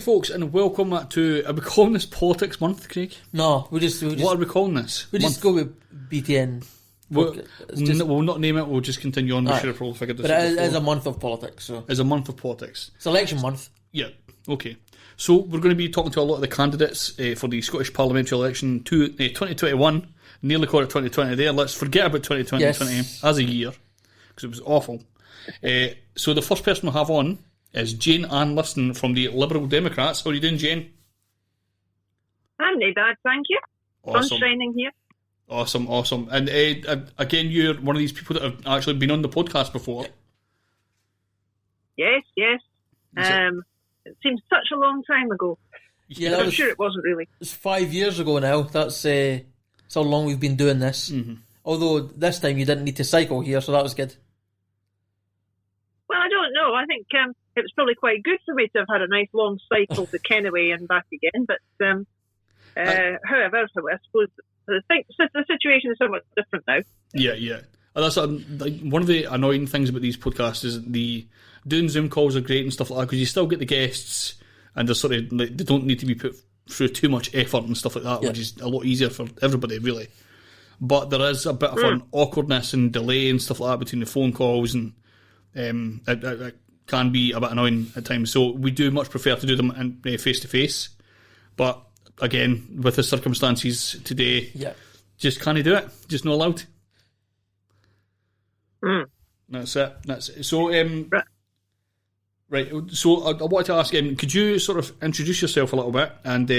folks, and welcome to. Are we calling this Politics Month, Craig? No, we What are we calling this? We just go with BTN. We'll not name it. We'll just continue on. We should have probably figured this out. But it is a month of politics, so it's a month of politics. It's election month. Yeah. Okay. So we're going to be talking to a lot of the candidates for the Scottish parliamentary election 2021. Nearly called it 2020 there. Let's forget about 2020 as a year because it was awful. So the first person we'll have on is Jane Ann Liston from the Liberal Democrats. How are you doing, Jane? I'm not bad, thank you. Awesome. Sun's shining here. Awesome. And again, you're one of these people that have actually been on the podcast before. Yes. It seems such a long time ago. Yeah, I'm sure it wasn't really. It's 5 years ago now. That's how long we've been doing this. Mm-hmm. Although this time you didn't need to cycle here, so that was good. Well, I don't know. I think it was probably quite good for me to have had a nice long cycle to Kennoway and back again. But however, I suppose the situation is somewhat different now. Yeah. And that's one of the annoying things about these podcasts is doing Zoom calls are great and stuff like that because you still get the guests and they're sort of they don't need to be put through too much effort and stuff like that, which is a lot easier for everybody, really. But there is a bit of an awkwardness and delay and stuff like that between the phone calls, and it can be a bit annoying at times. So we do much prefer to do them face to face. But again, with the circumstances today, just can't do it. Just not allowed. That's it. So, right. So, I wanted to ask, could you sort of introduce yourself a little bit and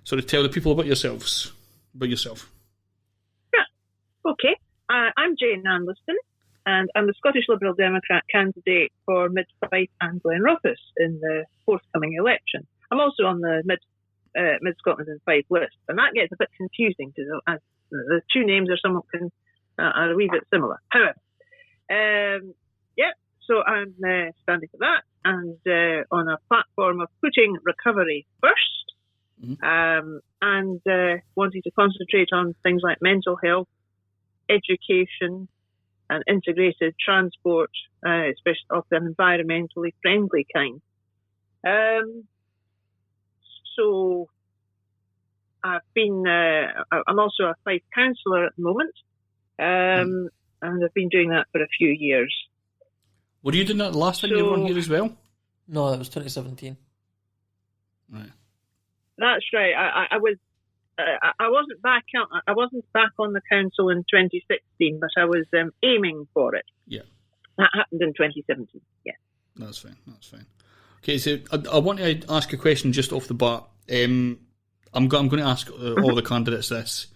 sort of tell the people about yourself? Yeah. Okay. I'm Jane Ann Liston, and I'm the Scottish Liberal Democrat candidate for Mid-Fife and Glenrothes in the forthcoming election. I'm also on the Mid-Scotland and Fife list, and that gets a bit confusing because the two names are a wee bit similar. However, so I'm standing for that and on a platform of putting recovery first and wanting to concentrate on things like mental health, education and integrated transport, especially of an environmentally friendly kind. So I'm also a Fife councillor at the moment. And I've been doing that for a few years. Were you doing that the last time you were on here as well? No, that was 2017. Right. That's right. I wasn't back. I wasn't back on the council in 2016, but I was aiming for it. Yeah. That happened in 2017. Yeah. That's fine. Okay, so I want to ask a question just off the bat. I'm going to ask all the candidates this.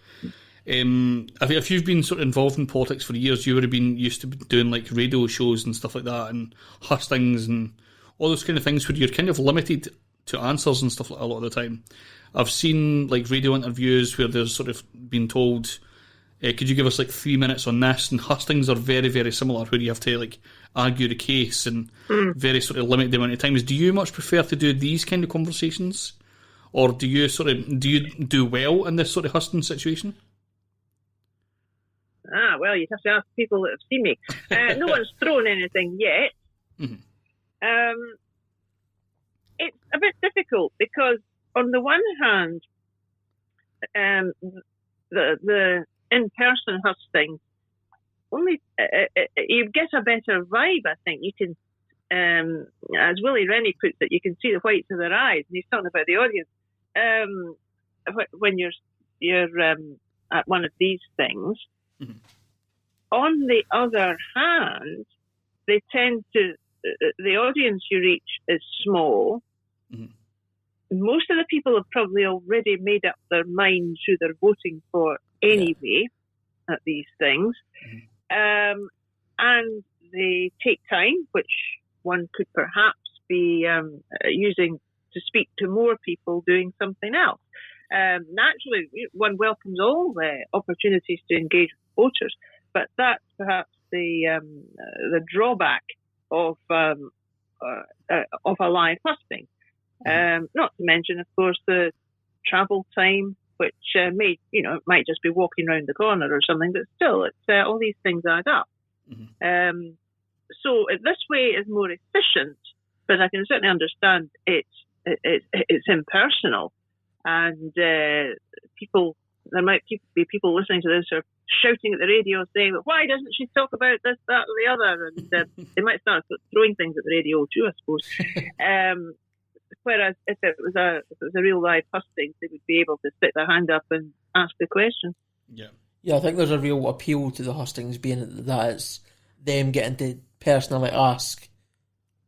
If you've been sort of involved in politics for years, you would have been used to doing like radio shows and stuff like that, and hustings and all those kind of things where you're kind of limited to answers and stuff like that a lot of the time. I've seen like radio interviews where there's sort of been told, could you give us like 3 minutes on this? And hustings are very, very similar, where you have to like argue the case and very sort of limit the amount of times. Do you much prefer to do these kind of conversations, or do you do well in this sort of husting situation? Well, you'd have to ask people that have seen me. No one's thrown anything yet. Mm-hmm. It's a bit difficult because, on the one hand, the in-person husting only you get a better vibe. I think you can, as Willie Rennie puts it, you can see the whites of their eyes. And he's talking about the audience when you're at one of these things. Mm-hmm. On the other hand, they tend to the audience you reach is small. Mm-hmm. Most of the people have probably already made up their minds who they're voting for anyway at these things. Mm-hmm. And they take time, which one could perhaps be using to speak to more people doing something else. Naturally, one welcomes all the opportunities to engage with voters, but that's perhaps the drawback of a live husting. Not to mention, of course, the travel time, which might just be walking around the corner or something, but still, it's all these things add up. So this way is more efficient, but I can certainly understand it it's impersonal, and there might be people listening to this who are shouting at the radio saying, "Why doesn't she talk about this, that, or the other?" And they might start throwing things at the radio too, I suppose. Whereas if it was a real live hustings, they would be able to stick their hand up and ask the question. Yeah, I think there's a real appeal to the hustings, being that it's them getting to personally ask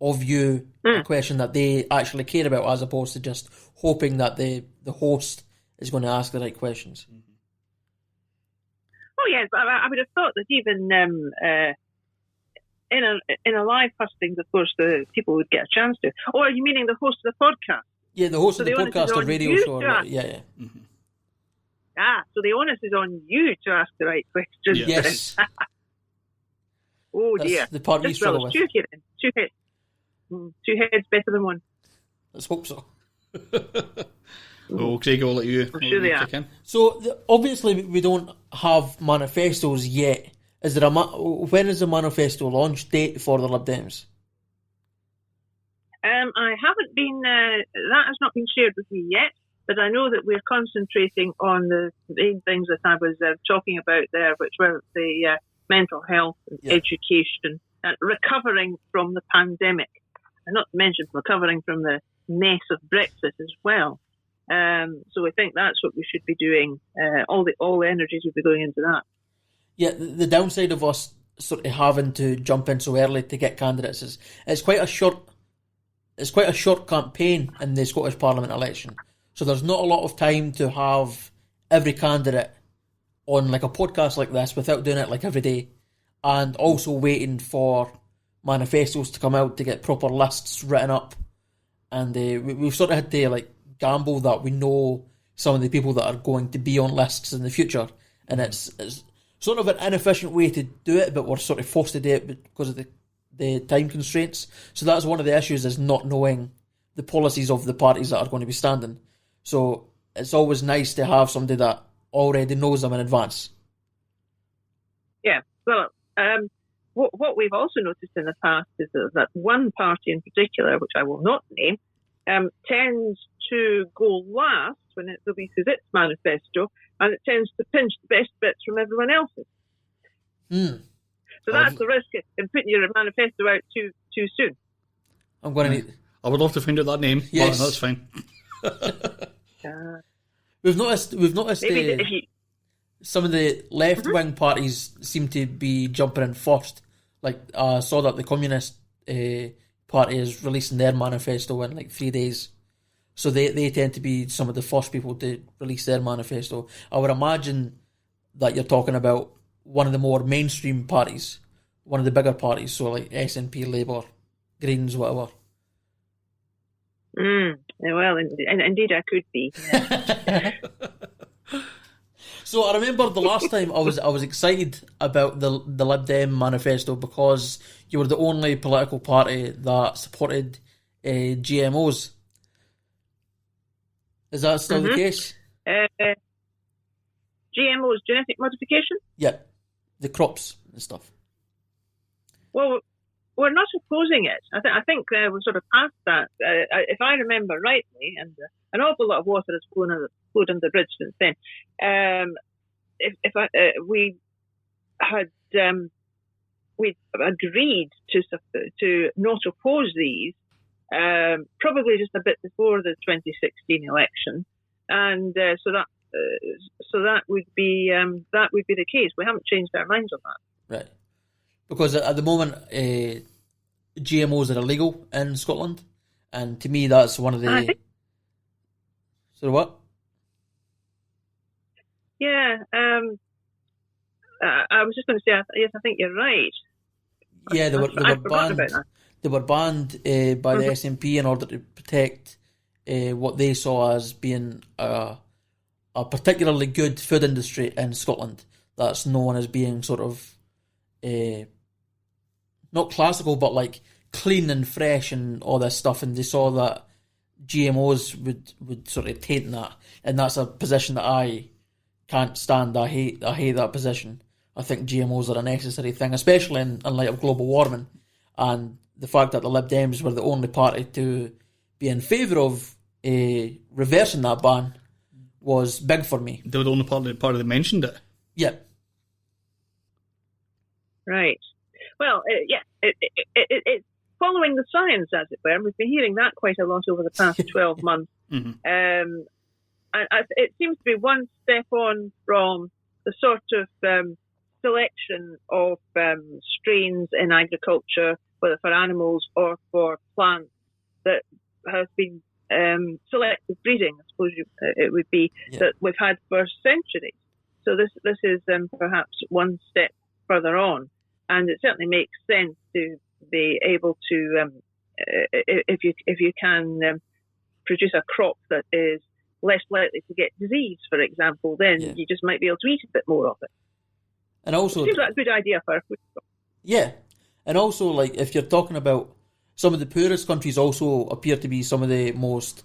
of you a question that they actually care about, as opposed to just hoping that the host is going to ask the right questions. Oh yes, I would have thought that even in a live hustings, of course, the people would get a chance to. Or are you meaning the host of the podcast? Yeah, the host of the podcast or radio show. Yeah. Mm-hmm. So the onus is on you to ask the right questions. Yes. Oh That's dear. the part you struggle with. Two heads better than one. Let's hope so. Oh, Craig, I'll let you. I'm sure they are. So obviously we don't have manifestos yet. Is there when is the manifesto launch date for the Lib Dems? I haven't been. That has not been shared with me yet. But I know that we're concentrating on the main things that I was talking about there, which were the mental health and education and recovering from the pandemic. And not to mention recovering from the mess of Brexit as well. So I think that's what we should be doing. All the energies would be going into that. Yeah, the downside of us sort of having to jump in so early to get candidates is it's quite a short campaign in the Scottish Parliament election. So there's not a lot of time to have every candidate on like a podcast like this without doing it like every day, and also waiting for manifestos to come out to get proper lists written up. And we've sort of had to like gamble that we know some of the people that are going to be on lists in the future, and it's sort of an inefficient way to do it, but we're sort of forced to do it because of the time constraints. So that's one of the issues, is not knowing the policies of the parties that are going to be standing. So it's always nice to have somebody that already knows them in advance. Yeah, well, what we've also noticed in the past is that one party in particular, which I will not name, tends to go last when it releases its manifesto, and it tends to pinch the best bits from everyone else's. So that's the risk in putting your manifesto out too soon. I'm going to need... I would love to find out that name. Yes, that's fine. We've noticed some of the left-wing parties seem to be jumping in first. Like, I saw that the Communist Party is releasing their manifesto in like 3 days. So they tend to be some of the first people to release their manifesto. I would imagine that you're talking about one of the more mainstream parties, one of the bigger parties, so like SNP, Labour, Greens, whatever. Well, indeed I could be. Yeah. So I remember the last time I was excited about the Lib Dem manifesto because you were the only political party that supported GMOs. Is that still the case? GMOs, genetic modification? Yeah, the crops and stuff. Well, we're not opposing it. I think we're sort of past that. If I remember rightly, and an awful lot of water has flowed under the bridge since then. We agreed to not oppose these, probably just a bit before the 2016 election, and so that would be the case. We haven't changed our minds on that. Right. Because at the moment, GMOs are illegal in Scotland, and to me, that's one of the. So what? Yeah, I was just going to say, yes, I think you're right. Yeah, they were banned. About that. They were banned by the SNP in order to protect what they saw as being a particularly good food industry in Scotland that's known as being sort of not classical, but like clean and fresh and all this stuff. And they saw that GMOs would sort of taint that, and that's a position that I can't stand. I hate that position. I think GMOs are a necessary thing, especially in light of global warming, and the fact that the Lib Dems were the only party to be in favour of reversing that ban was big for me. They were the only part that mentioned it. Yeah. Right. Well, it's following the science, as it were. We've been hearing that quite a lot over the past 12 months. Mm-hmm. And it seems to be one step on from the sort of selection of strains in agriculture, whether for animals or for plants, that has been selective breeding, I suppose it would be, that we've had for centuries. So this is perhaps one step further on, and it certainly makes sense to be able to, if you can produce a crop that is less likely to get disease, for example, then you just might be able to eat a bit more of it. And also, it seems like a good idea for a food crop. Yeah, and also, like, if you're talking about some of the poorest countries, also appear to be some of the most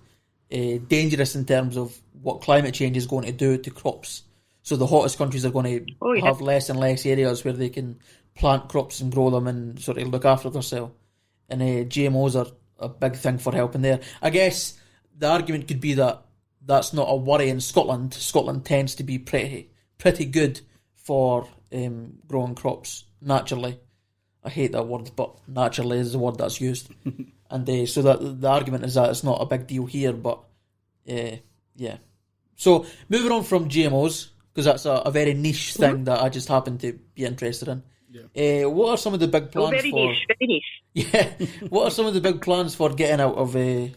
dangerous in terms of what climate change is going to do to crops. So the hottest countries are going to have less and less areas where they can plant crops and grow them and sort of look after themselves. And GMOs are a big thing for helping there. I guess the argument could be that that's not a worry in Scotland. Scotland tends to be pretty good for growing crops naturally. I hate that word, but naturally is the word that's used. And so that the argument is that it's not a big deal here, but yeah. So moving on from GMOs, because that's a very niche thing that I just happen to be interested in. Yeah. What are some of the big plans very niche. Yeah. What are some of the big plans for getting out of the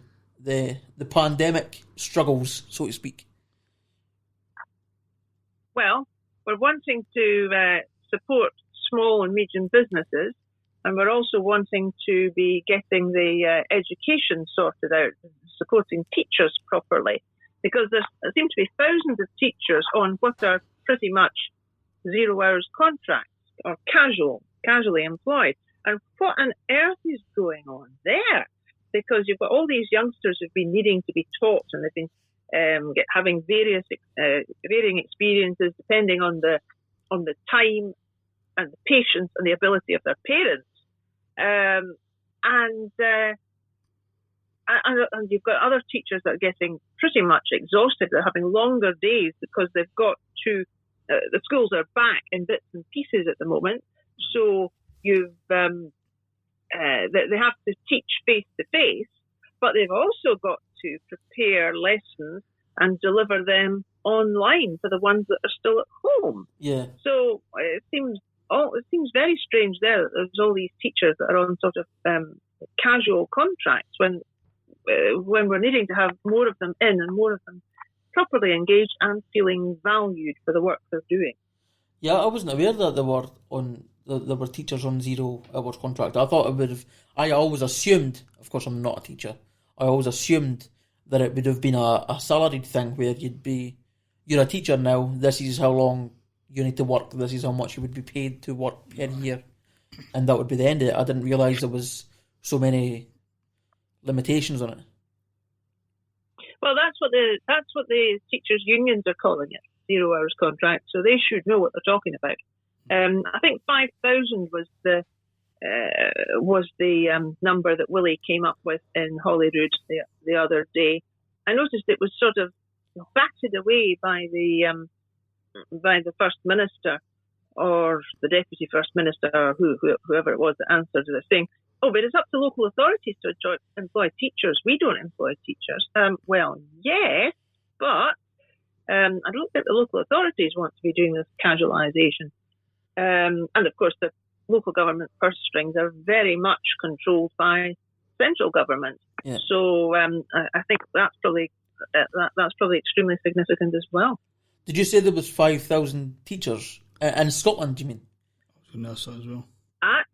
pandemic struggles, so to speak? Well, we're wanting to support small and medium businesses, and we're also wanting to be getting the education sorted out, supporting teachers properly, because there seem to be thousands of teachers on what are pretty much 0 hours contracts or casually employed. And what on earth is going on there? Because you've got all these youngsters who've been needing to be taught, and they've been having varying experiences depending on the time and the patience and the ability of their parents. And you've got other teachers that are getting pretty much exhausted. They're having longer days because they've got to. The schools are back in bits and pieces at the moment, so you've they have to teach face to face, but they've also got to prepare lessons and deliver them online for the ones that are still at home. Yeah. So it seems very strange there that there's all these teachers that are on sort of casual contracts when we're needing to have more of them in and more of them properly engaged and feeling valued for the work they're doing. Yeah, I wasn't aware that there were teachers on 0 hours contract. I thought it would have. I always assumed, of course, I'm not a teacher. I always assumed that it would have been a salaried thing where you're a teacher now. This is how long you need to work. This is how much you would be paid to work per year, and that would be the end of it. I didn't realise there was so many limitations on it. Well, that's what the teachers' unions are calling it, 0 hours contract. So they should know what they're talking about. I think 5,000 was the number that Willie came up with in Holyrood the other day. I noticed it was sort of batted away by the First Minister or the Deputy First Minister or whoever it was that answered it, saying, "Oh, but it's up to local authorities to employ teachers. We don't employ teachers." Well, yes, but I don't think the local authorities want to be doing this casualisation. And of course, the local government purse strings are very much controlled by central government. Yeah. So I think that's probably extremely significant as well. Did you say there was 5,000 teachers in Scotland? Do you mean? I was going to say as well.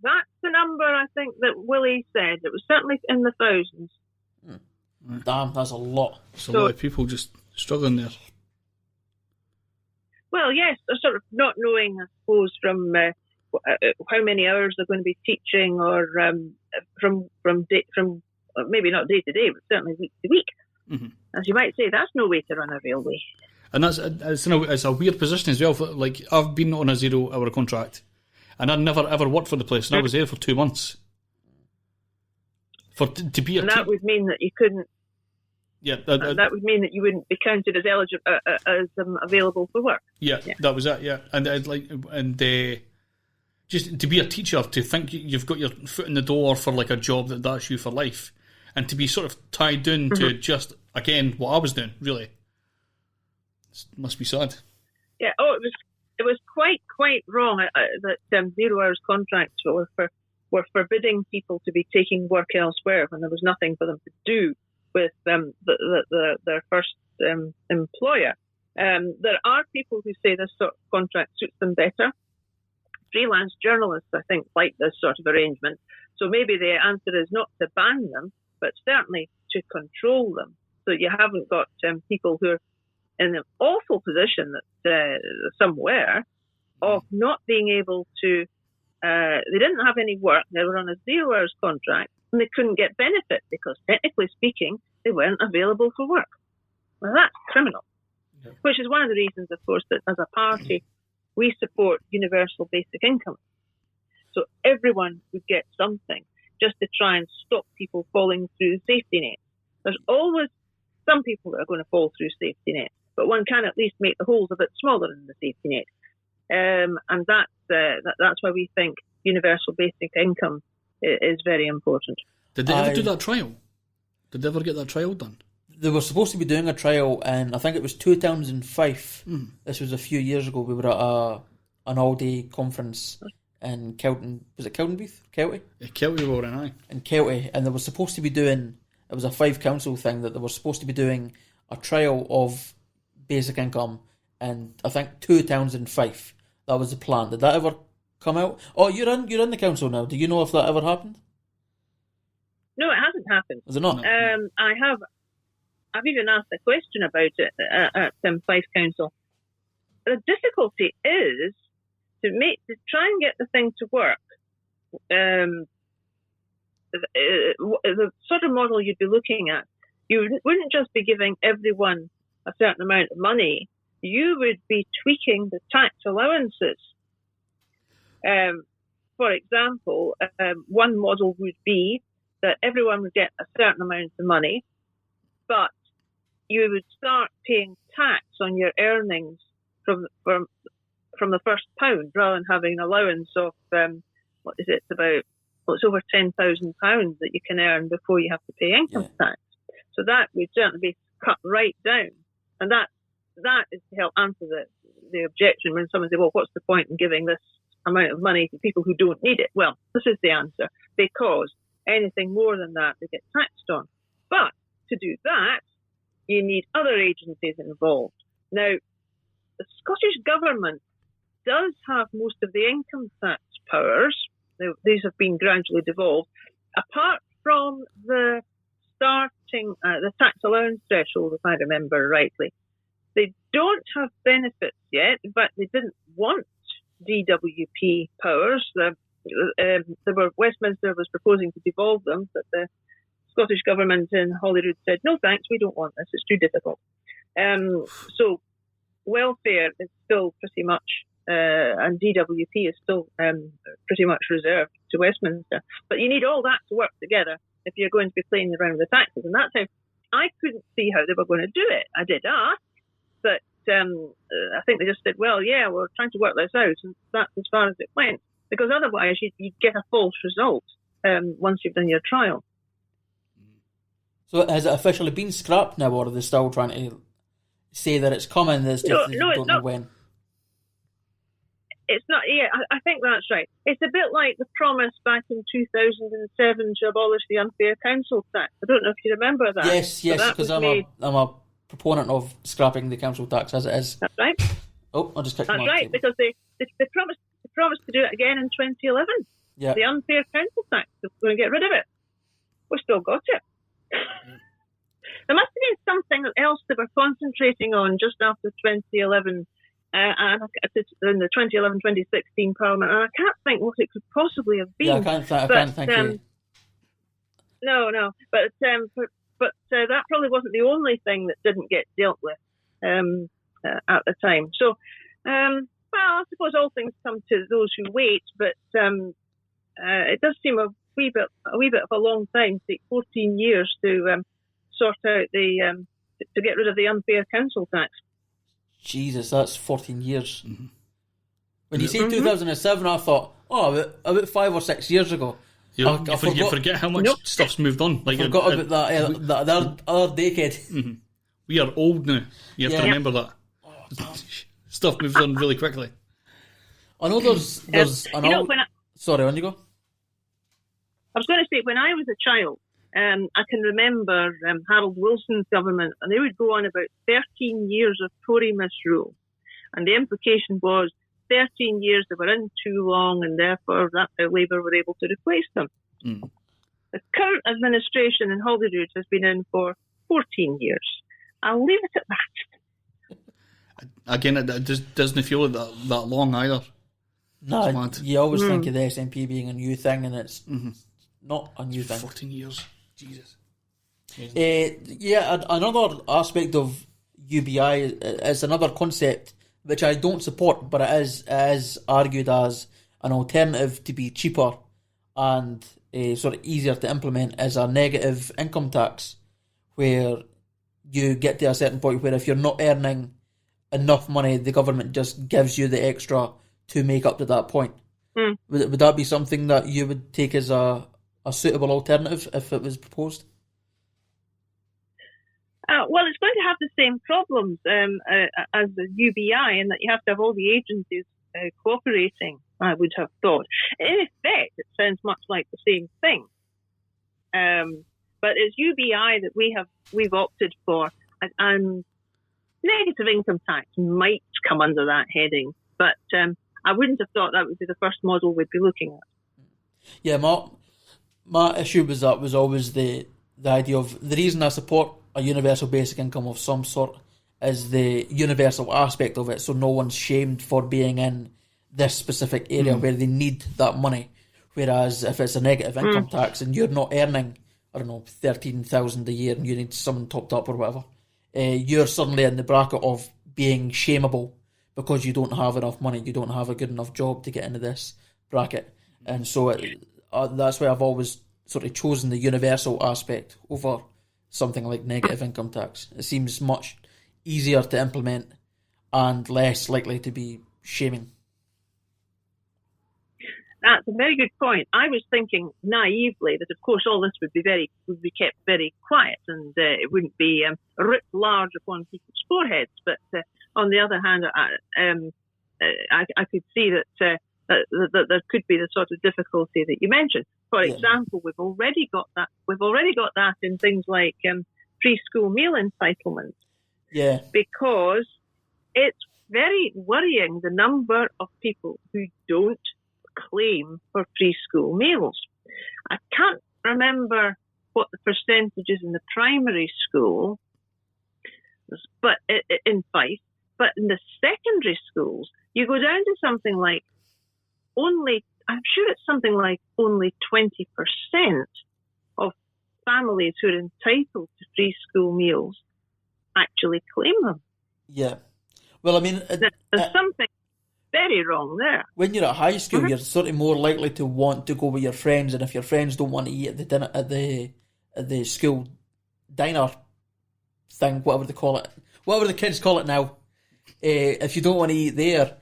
That's the number I think that Willie said. It was certainly in the thousands. Damn, that's a lot. There's a lot of people just struggling there. Well, yes, they're sort of not knowing, I suppose, from how many hours they're going to be teaching, or from maybe not day to day, but certainly week to week. Mm-hmm. As you might say, that's no way to run a railway. And it's a weird position as well. Like, I've been on a 0 hour contract, and I never ever worked for the place, and I was there for 2 months. To be that would mean that you couldn't Yeah, that would mean that you wouldn't be counted as eligible as available for work. Yeah, that was it. Yeah, and just to be a teacher, to think you've got your foot in the door for like a job that's you for life, and to be sort of tied down to just again what I was doing. Really, it must be sad. Yeah. Oh, it was quite wrong that 0 hours contracts were forbidding people to be taking work elsewhere when there was nothing for them to do with their first employer. There are people who say this sort of contract suits them better. Freelance journalists, I think, like this sort of arrangement. So maybe the answer is not to ban them, but certainly to control them. So you haven't got people who are in an awful position that somewhere of not being able to. They didn't have any work. They were on a 0 hours contract, and they couldn't get benefit because, technically speaking, they weren't available for work. Well, that's criminal. Yeah. Which is one of the reasons, of course, that as a party, we support universal basic income. So everyone would get something, just to try and stop people falling through safety nets. There's always some people that are going to fall through safety nets, but one can at least make the holes a bit smaller in the safety net. And that's why we think universal basic income is very important. Did they ever do that trial? Did they ever get that trial done? They were supposed to be doing a trial, and I think it was 2 towns in Fife. This was a few years ago. We were at an all-day conference in Kelton. Was it Keltonbeath? Kelty? Yeah, Kelty were in, aye. In Kelty, and they were supposed to be doing. It was a Fife council thing that they were supposed to be doing a trial of basic income, and I think 2 towns in Fife. That was the plan. Did that ever come out? Oh, you're in the council now. Do you know if that ever happened? No, it hasn't happened. Is it not? I've even asked a question about it at Fife Council. The difficulty is to try and get the thing to work. The sort of model you'd be looking at, you wouldn't just be giving everyone a certain amount of money. You would be tweaking the tax allowances. For example, one model would be that everyone would get a certain amount of money, but you would start paying tax on your earnings from the first pound, rather than having an allowance of it's over £10,000 that you can earn before you have to pay income tax. So that would certainly be cut right down, and that is to help answer the objection when someone says, "Well, what's the point in giving this amount of money to people who don't need it?" Well, this is the answer, because anything more than that they get taxed on. But to do that, you need other agencies involved. Now, the Scottish Government does have most of the income tax powers. These have been gradually devolved. Apart from the starting, the tax allowance threshold, if I remember rightly, they don't have benefits yet. In fact, they didn't want DWP powers. Westminster was proposing to devolve them, but the Scottish Government in Holyrood said, "No thanks, we don't want this, it's too difficult." So welfare is still pretty much, and DWP is still pretty much reserved to Westminster. But you need all that to work together if you're going to be playing around with the taxes. And that's how I couldn't see how they were going to do it. I did ask, but I think they just said, "Well, yeah, we're trying to work this out," and that's as far as it went. Because otherwise you'd get a false result once you've done your trial. So has it officially been scrapped now, or are they still trying to say that it's coming? There's just don't know when. It's not. Yeah, I think that's right. It's a bit like the promise back in 2007 to abolish the unfair council tax. I don't know if you remember that. Yes, because I'm a proponent of scrapping the council tax as it is. That's right. Oh, I'll just kick That's right, because they promised to do it again in 2011. Yeah. The unfair council tax. They're going to get rid of it. We still got it. There must have been something else they were concentrating on just after 2011, and in the 2011-2016 Parliament, and I can't think what it could possibly have been. Yeah, I can't think. No, but that probably wasn't the only thing that didn't get dealt with at the time. So, well, I suppose all things come to those who wait, but it does seem a wee bit of a long time, take 14 years to sort out to get rid of the unfair council tax. Jesus, that's 14 years. Mm-hmm. When you say 2007, I thought, about 5 or 6 years ago. You forget how much stuff's moved on. I forgot about that other decade. Mm-hmm. We are old now. You have to remember that. Stuff moves on really quickly. I know there's sorry, on you go. I was going to say, when I was a child, I can remember Harold Wilson's government, and they would go on about 13 years of Tory misrule. And the implication was 13 years they were in too long, and therefore that's how Labour were able to replace them. Mm. The current administration in Holyrood has been in for 14 years. I'll leave it at that. Again, it doesn't feel that long either. No, you always think of the SNP being a new thing, and it's not a new thing. 14 years. Jesus. Another aspect of UBI is another concept which I don't support, but it is argued as an alternative to be cheaper and sort of easier to implement, is a negative income tax, where you get to a certain point where if you're not earning enough money, the government just gives you the extra to make up to that point. Mm. Would that be something that you would take as a suitable alternative if it was proposed? Well, it's going to have the same problems as the UBI, in that you have to have all the agencies cooperating, I would have thought. In effect, it sounds much like the same thing. But it's UBI that we've opted for, and negative income tax might come under that heading, but I wouldn't have thought that would be the first model we'd be looking at. Yeah, my issue was always the idea of, the reason I support a universal basic income of some sort is the universal aspect of it, so no one's shamed for being in this specific area where they need that money. Whereas if it's a negative income tax and you're not earning, I don't know, 13,000 a year and you need someone topped up or whatever, you're suddenly in the bracket of being shameable because you don't have enough money, you don't have a good enough job to get into this bracket. And so that's why I've always sort of chosen the universal aspect over something like negative income tax. It seems much easier to implement and less likely to be shaming. That's a very good point. I was thinking naively that, of course, all this would be kept very quiet, and it wouldn't be writ large upon people's foreheads. But on the other hand, I could see that there could be the sort of difficulty that you mentioned. For example, we've already got that. We've already got that in things like preschool meal entitlements. Yeah. Because it's very worrying, the number of people who don't claim for preschool meals. I can't remember what the percentage is in the primary school, but in Fife. But in the secondary schools, you go down to something like only 20% of families who are entitled to preschool meals actually claim them. Yeah. Well, I mean, there's something very wrong there. When you're at high school, you're sort of more likely to want to go with your friends, and if your friends don't want to eat at the dinner at the school diner thing, whatever they call it, whatever the kids call it now, if you don't want to eat there,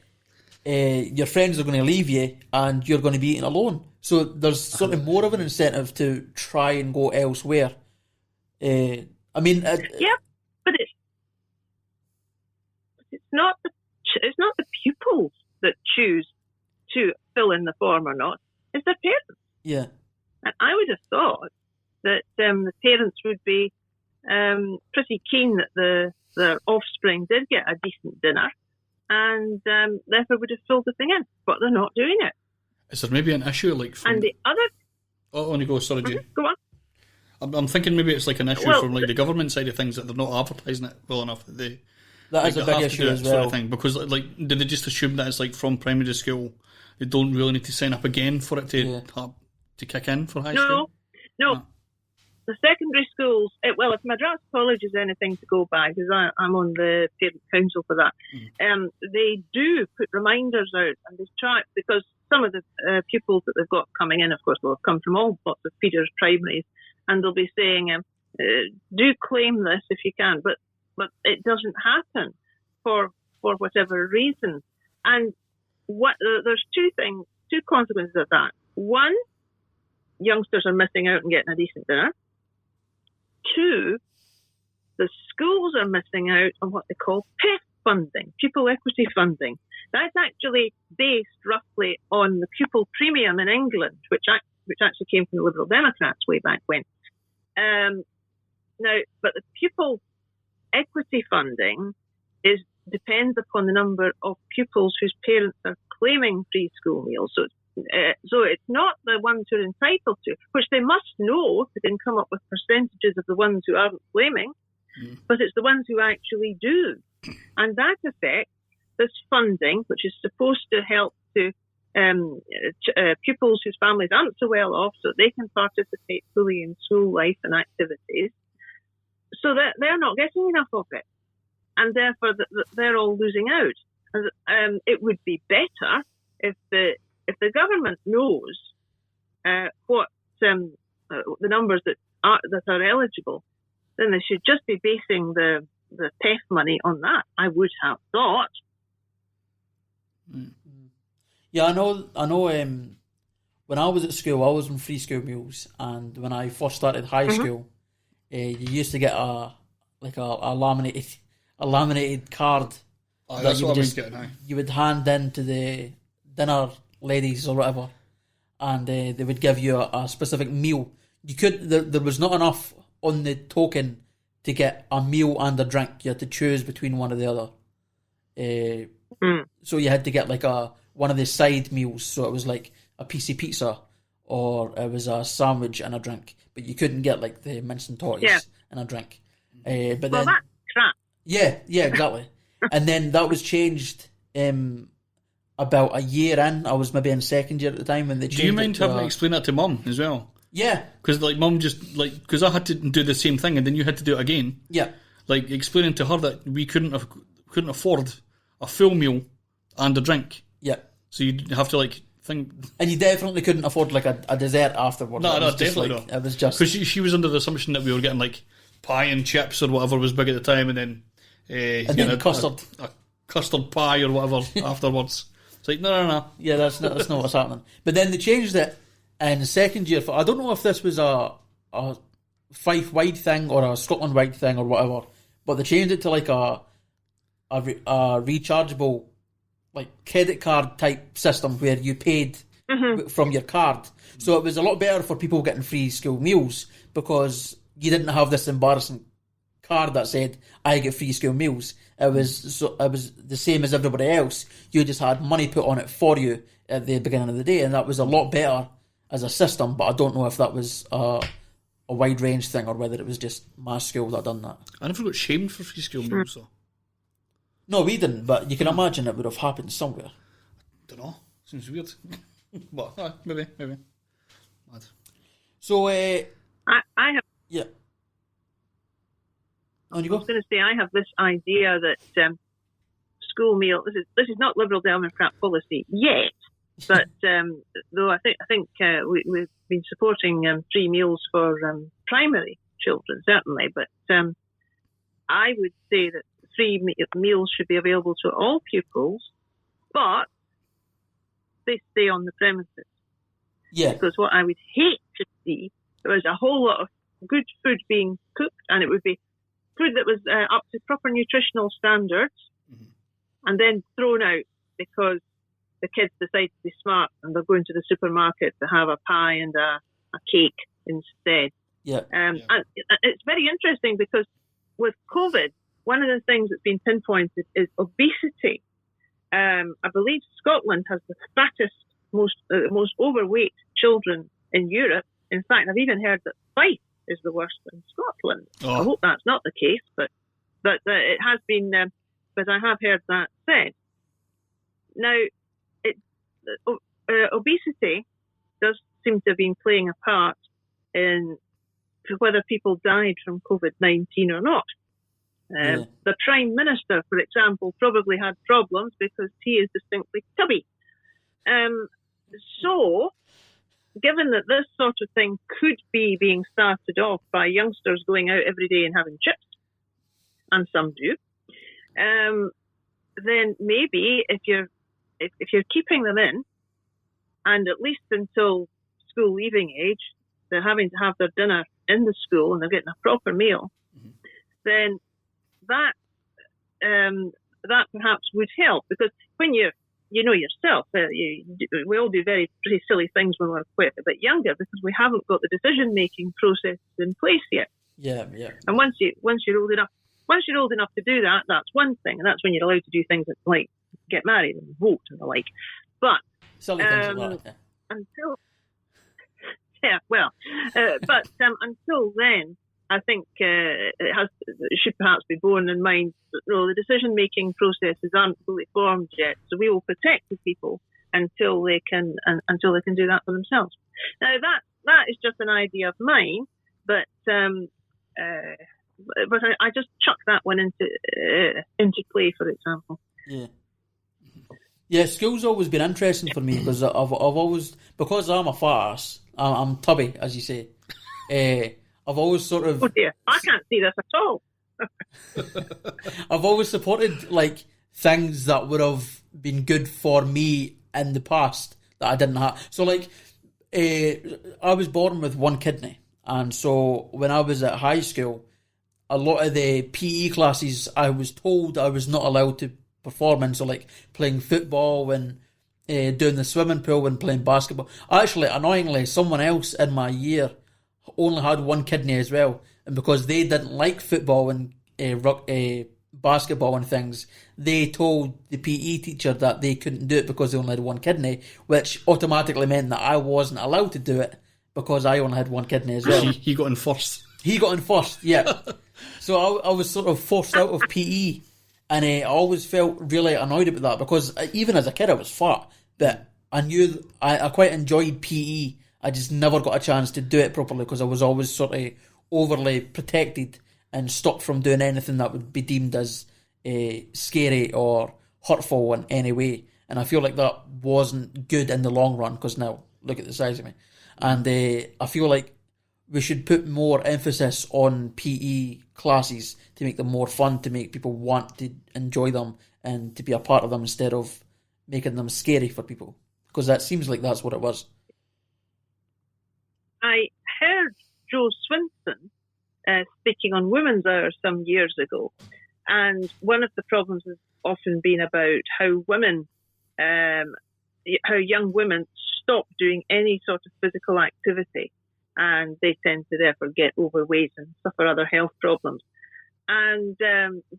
your friends are going to leave you and you're going to be eating alone. So there's sort of more of an incentive to try and go elsewhere. But it's not the pupils that choose to fill in the form or not. It's the parents. Yeah. And I would have thought that the parents would be pretty keen that their offspring did get a decent dinner, and therefore would have filled the thing in, but they're not doing it. Is there maybe an issue like from... And the other... Oh, on you go, sorry, Jay. Go on. I'm thinking maybe it's like an issue from like the government side of things, that they're not advertising it well enough. That is a big issue as well. Sort of thing. Because like, did they just assume that it's like from primary school, they don't really need to sign up again for it to kick in for high school? No. The secondary schools, if Madras College is anything to go by, because I'm on the parent council for that, they do put reminders out, and they try, because some of the pupils that they've got coming in, of course, will have come from all sorts of feeders primaries, and they'll be saying, do claim this if you can, but it doesn't happen for whatever reason. And there's two consequences of that. One, youngsters are missing out on getting a decent dinner. Two, the schools are missing out on what they call PEF funding, pupil equity funding. That's actually based roughly on the pupil premium in England, which actually came from the Liberal Democrats way back when. Now, but the pupil equity funding depends upon the number of pupils whose parents are claiming free school meals. So it's not the ones who are entitled to, which they must know. They can come up with percentages of the ones who aren't claiming, but it's the ones who actually do. And that affects this funding, which is supposed to help to pupils whose families aren't so well off so they can participate fully in school life and activities, so that they're not getting enough of it. And therefore, they're all losing out. It would be better if the government knows what the numbers that are eligible, then they should just be basing the PEF money on that. I would have thought. Yeah, I know. When I was at school, I was on free school meals, and when I first started high school, you used to get a laminated card that you would hand in to the dinner ladies or whatever, and they would give you a specific meal. There was not enough on the token to get a meal and a drink. You had to choose between one or the other. So you had to get like one of the side meals. So it was like a piece of pizza, or it was a sandwich and a drink. But you couldn't get like the mince and torties and a drink. But well, then, that's crap. Yeah, exactly. And then that was changed about a year in. I was maybe in second year at the time when they changed. Do you mind having to explain that to Mum as well? Yeah. Because like Mum just because I had to do the same thing and then you had to do it again. Yeah. Like explaining to her that we couldn't afford a full meal and a drink. Yeah. So you'd have to like think. And you definitely couldn't afford like a dessert afterwards. No, definitely not. It was just because she was under the assumption that we were getting like pie and chips or whatever was big at the time, and then custard, a custard pie or whatever afterwards. It's like no. Yeah, that's not what's happening. But then they changed it in the second year. I don't know if this was a Fife wide thing or a Scotland wide thing or whatever, but they changed it to like a rechargeable like credit card type system where you paid from your card. So it was a lot better for people getting free school meals because you didn't have this embarrassing card that said I get free school meals. It was the same as everybody else. You just had money put on it for you at the beginning of the day, and that was a lot better as a system. But I don't know if that was a wide range thing or whether it was just my school that done that. I never got shamed for free school meals though. No, we didn't, but you can imagine it would have happened somewhere. Don't know. Seems weird. But maybe. Mad. So, I have. Yeah. On you I go. was going to say I have this idea that school meal. This is not Liberal Democrat policy yet, but though I think we've been supporting free meals for primary children certainly, but I would say that free meals should be available to all pupils, but they stay on the premises. Yeah. Because what I would hate to see was a whole lot of good food being cooked, and it would be food that was up to proper nutritional standards, and then thrown out because the kids decide to be smart and they're going to the supermarket to have a pie and a cake instead. Yeah. And it's very interesting because with COVID, one of the things that's been pinpointed is obesity. I believe Scotland has the fattest, most overweight children in Europe. In fact, I've even heard that Fife is the worst in Scotland. Oh. I hope that's not the case, but it has been. But I have heard that said. Now, obesity does seem to have been playing a part in whether people died from COVID-19 or not. The Prime Minister, for example, probably had problems because he is distinctly tubby. So given that this sort of thing could be being started off by youngsters going out every day and having chips, and some do, then maybe if you're keeping them in, and at least until school leaving age, they're having to have their dinner in the school and they're getting a proper meal, then that perhaps would help, because when you know yourself, we all do pretty silly things when we're quite a bit younger because we haven't got the decision-making process in place yet. Yeah. And once you're old enough to do that, that's one thing, and that's when you're allowed to do things like get married and vote and the like. But silly things like that. Until then, I think it should perhaps be borne in mind that the decision-making processes aren't fully formed yet, so we will protect the people until they can do that for themselves. Now that is just an idea of mine, but I just chuck that one into play, for example. Yeah, school's always been interesting for me because I've always, because I'm a fat ass, I'm tubby, as you say. I've always sort of... Oh dear, I can't see this at all. I've always supported like things that would have been good for me in the past that I didn't have. So like, I was born with one kidney, and so when I was at high school, a lot of the PE classes I was told I was not allowed to perform in, so like playing football and doing the swimming pool and playing basketball. Actually, annoyingly, someone else in my year only had one kidney as well, and because they didn't like football and basketball and things, they told the PE teacher that they couldn't do it because they only had one kidney, which automatically meant that I wasn't allowed to do it because I only had one kidney as well. He got in first. He got in first, yeah. So I was sort of forced out of PE, and I always felt really annoyed about that because even as a kid I was fat, but I knew I quite enjoyed PE. I just never got a chance to do it properly because I was always sort of overly protected and stopped from doing anything that would be deemed as scary or hurtful in any way. And I feel like that wasn't good in the long run because now look at the size of me. And I feel like we should put more emphasis on PE classes to make them more fun, to make people want to enjoy them and to be a part of them instead of making them scary for people. Because that seems like that's what it was. I heard Joe Swinson speaking on Women's Hour some years ago, and one of the problems has often been about how young women stop doing any sort of physical activity, and they tend to therefore get overweight and suffer other health problems. And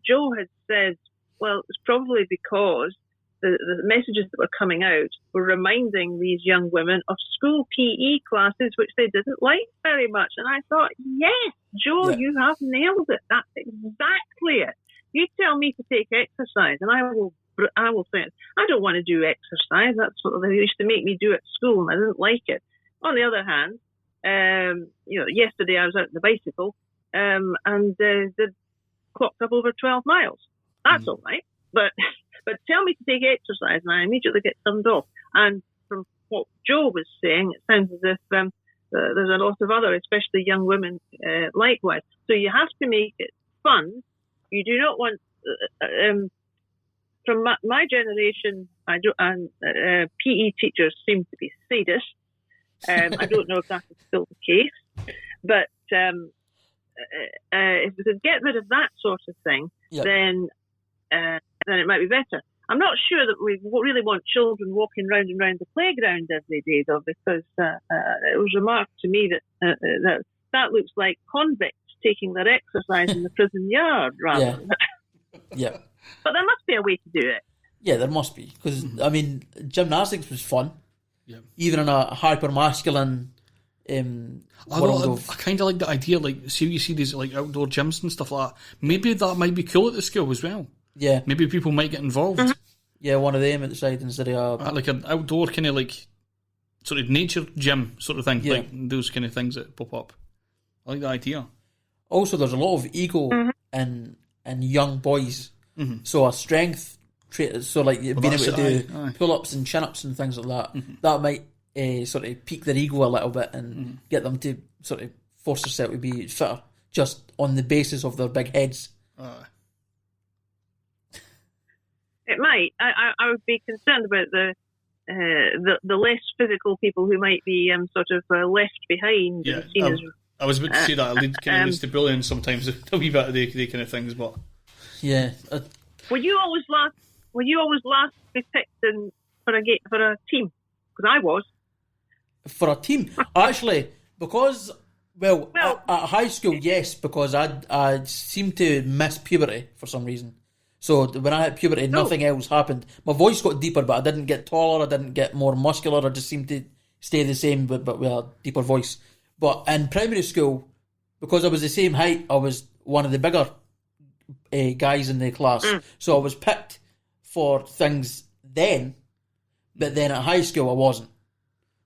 Joe had said, well, it's probably because the messages that were coming out were reminding these young women of school PE classes, which they didn't like very much. And I thought, yes, Joe, You have nailed it. That's exactly it. You tell me to take exercise, and I will say, I don't want to do exercise. That's what they used to make me do at school, and I didn't like it. On the other hand, yesterday I was out on the bicycle, and clocked up over 12 miles. That's all right, but tell me to take exercise, and I immediately get turned off. And from what Joe was saying, it sounds as if there's a lot of other, especially young women, likewise. So you have to make it fun. You do not want, from my generation, PE teachers seem to be sadists. I don't know if that is still the case, but if we could get rid of that sort of thing, then it might be better. I'm not sure that we really want children walking round and round the playground every day, though, because it was remarked to me that looks like convicts taking their exercise in the prison yard, rather. Yeah. But there must be a way to do it. Yeah, there must be, because I mean, gymnastics was fun. Yeah. Even in a hyper-masculine world of... I kind of like the idea, like, see you see these like outdoor gyms and stuff like that. Maybe that might be cool at the school as well. Yeah. Maybe people might get involved. Mm-hmm. Yeah, one of them at the side instead of... like an outdoor kind of like, sort of nature gym sort of thing. Yeah. Like those kind of things that pop up. I like the idea. Also, there's a lot of ego in young boys. Mm-hmm. So a strength trait, so like being able to do pull-ups and chin-ups and things like that, that might sort of pique their ego a little bit and get them to sort of force themselves to be fitter just on the basis of their big heads. It might. I would be concerned about the less physical people who might be sort of left behind. Yeah, and seen as, I was about to say that. It kind of leads to bullying sometimes, a wee bit of the kind of things, but... Yeah. Were you always last to be picked for a team? Because I was. For a team? Actually, because... Well, at high school, yes, because I seemed to miss puberty for some reason. So when I hit puberty, nothing else happened. My voice got deeper, but I didn't get taller, I didn't get more muscular, I just seemed to stay the same, but with a deeper voice. But in primary school, because I was the same height, I was one of the bigger guys in the class. So I was picked for things then, but then at high school I wasn't.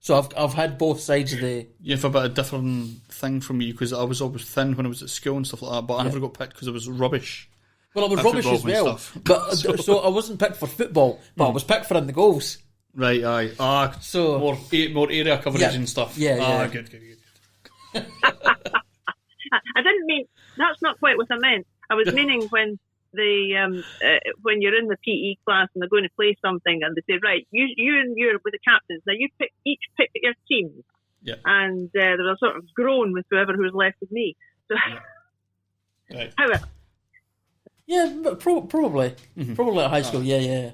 So I've had both sides of the... You have a bit of different thing from me, because I was always thin when I was at school and stuff like that, but I never got picked because I was rubbish. Well, I was rubbish as well. But so I wasn't picked for football, but I was picked for in the goals. Right, aye. So more area coverage and stuff. Yeah. Good. I didn't mean... That's not quite what I meant. I was meaning when when you're in the PE class and they're going to play something and they say, right, you and you're with the captains. Now you each pick your teams. Yeah. And there was a sort of groan with whoever who was left with me. So, right. However. Yeah, but probably. Probably at high school, yeah.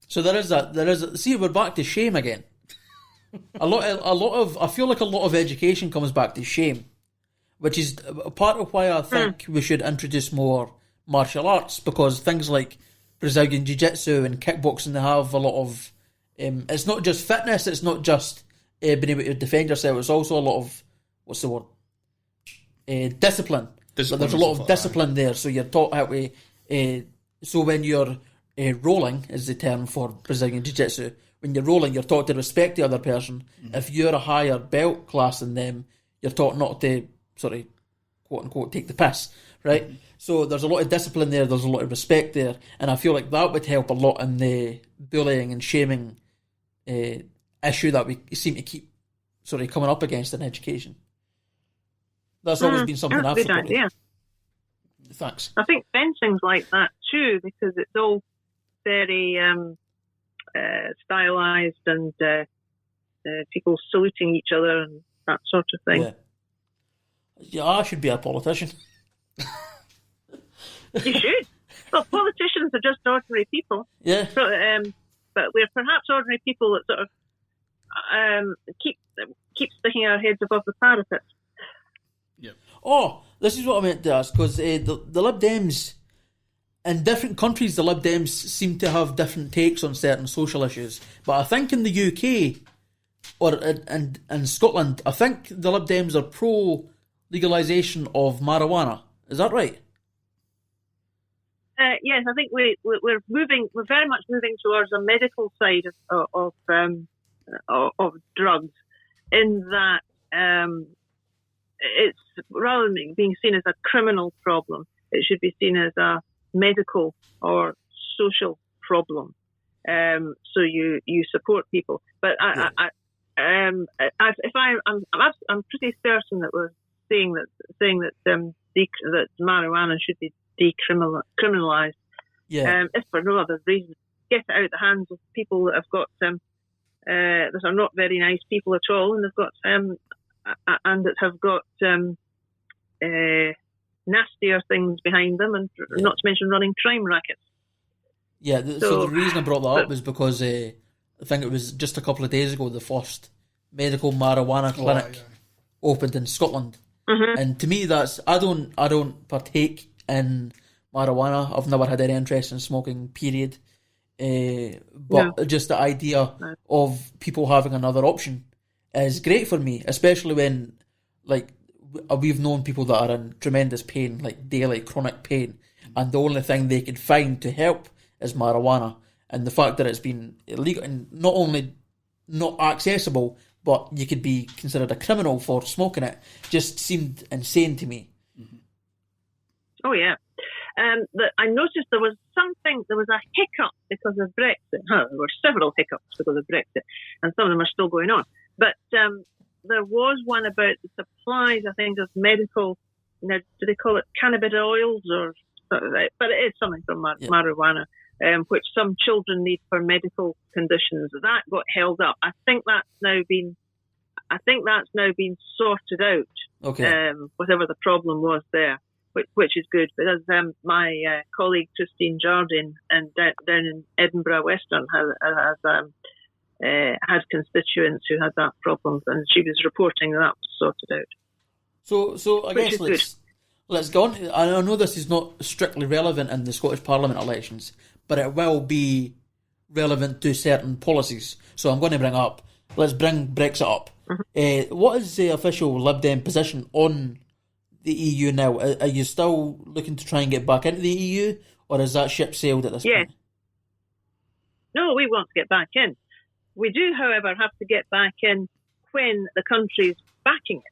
So there is that. See, we're back to shame again. I feel like a lot of education comes back to shame, which is part of why I think we should introduce more martial arts, because things like Brazilian Jiu-Jitsu and kickboxing, they have a lot of... it's not just fitness, it's not just being able to defend yourself, it's also a lot of... What's the word? Discipline. But there's a lot of discipline there, so you're taught how to... so when you're rolling, is the term for Brazilian Jiu-Jitsu, when you're rolling, you're taught to respect the other person. If you're a higher belt class than them, you're taught not to... sort of, quote-unquote, take the piss, right? So there's a lot of discipline there, there's a lot of respect there, and I feel like that would help a lot in the bullying and shaming issue that we seem to keep sort of coming up against in education. That's always been something I've supported. Idea. Thanks. I think fencing's like that too, because it's all very stylised and people saluting each other and that sort of thing. Yeah, I should be a politician. You should. Well, politicians are just ordinary people. Yeah. So, but we're perhaps ordinary people that sort of keep sticking our heads above the parapet. Yeah. Oh, this is what I meant to ask, because the Lib Dems, in different countries, the Lib Dems seem to have different takes on certain social issues. But I think in the UK, or in Scotland, I think the Lib Dems are pro legalisation of marijuana. Is that right? Yes, I think we're moving. We're very much moving towards a medical side of drugs, in that it's, rather than being seen as a criminal problem, it should be seen as a medical or social problem. So you support people, but I'm pretty certain that we're saying that that marijuana should be decriminalised. Yeah. If for no other reason, get it out of the hands of people that have got that are not very nice people at all, and they've got and that have got nastier things behind them, and not to mention running crime rackets. Yeah. So the reason I brought that up was because I think it was just a couple of days ago the first medical marijuana clinic opened in Scotland. And to me, that's I don't partake in marijuana. I've never had any interest in smoking, period. But just the idea of people having another option is great for me, especially when, like, we've known people that are in tremendous pain, like daily chronic pain, and the only thing they could find to help is marijuana. And the fact that it's been illegal and not only not accessible, but you could be considered a criminal for smoking it, just seemed insane to me. Oh yeah, that I noticed there was a hiccup because of Brexit. There were several hiccups because of Brexit, and some of them are still going on. But there was one about the supplies, I think, of medical, do they call it cannabis oils or something like that? But it is something from marijuana, which some children need for medical conditions. That got held up. I think that's now been sorted out. Okay. Whatever the problem was there. Which is good, because my colleague Christine Jardine down in Edinburgh Western had constituents who had that problem, and she was reporting that was sorted out. So I guess let's go on. I know this is not strictly relevant in the Scottish Parliament elections, but it will be relevant to certain policies. So I'm going to let's bring Brexit up. Mm-hmm. What is the official Lib Dem position on the EU now? Are you still looking to try and get back into the EU, or is that ship sailed at this point? No, we want to get back in. We do, however, have to get back in when the country's backing it.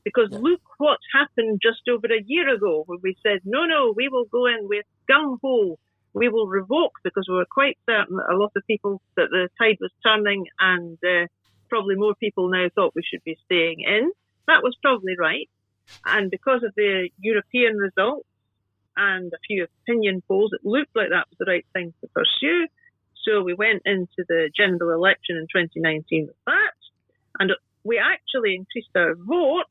Because look what happened just over a year ago, when we said, no, we will go in with gung-ho. We will revoke, because we were quite certain that a lot of people, that the tide was turning, and probably more people now thought we should be staying in. That was probably right. And because of the European results and a few opinion polls, it looked like that was the right thing to pursue. So we went into the general election in 2019 with that. And we actually increased our vote,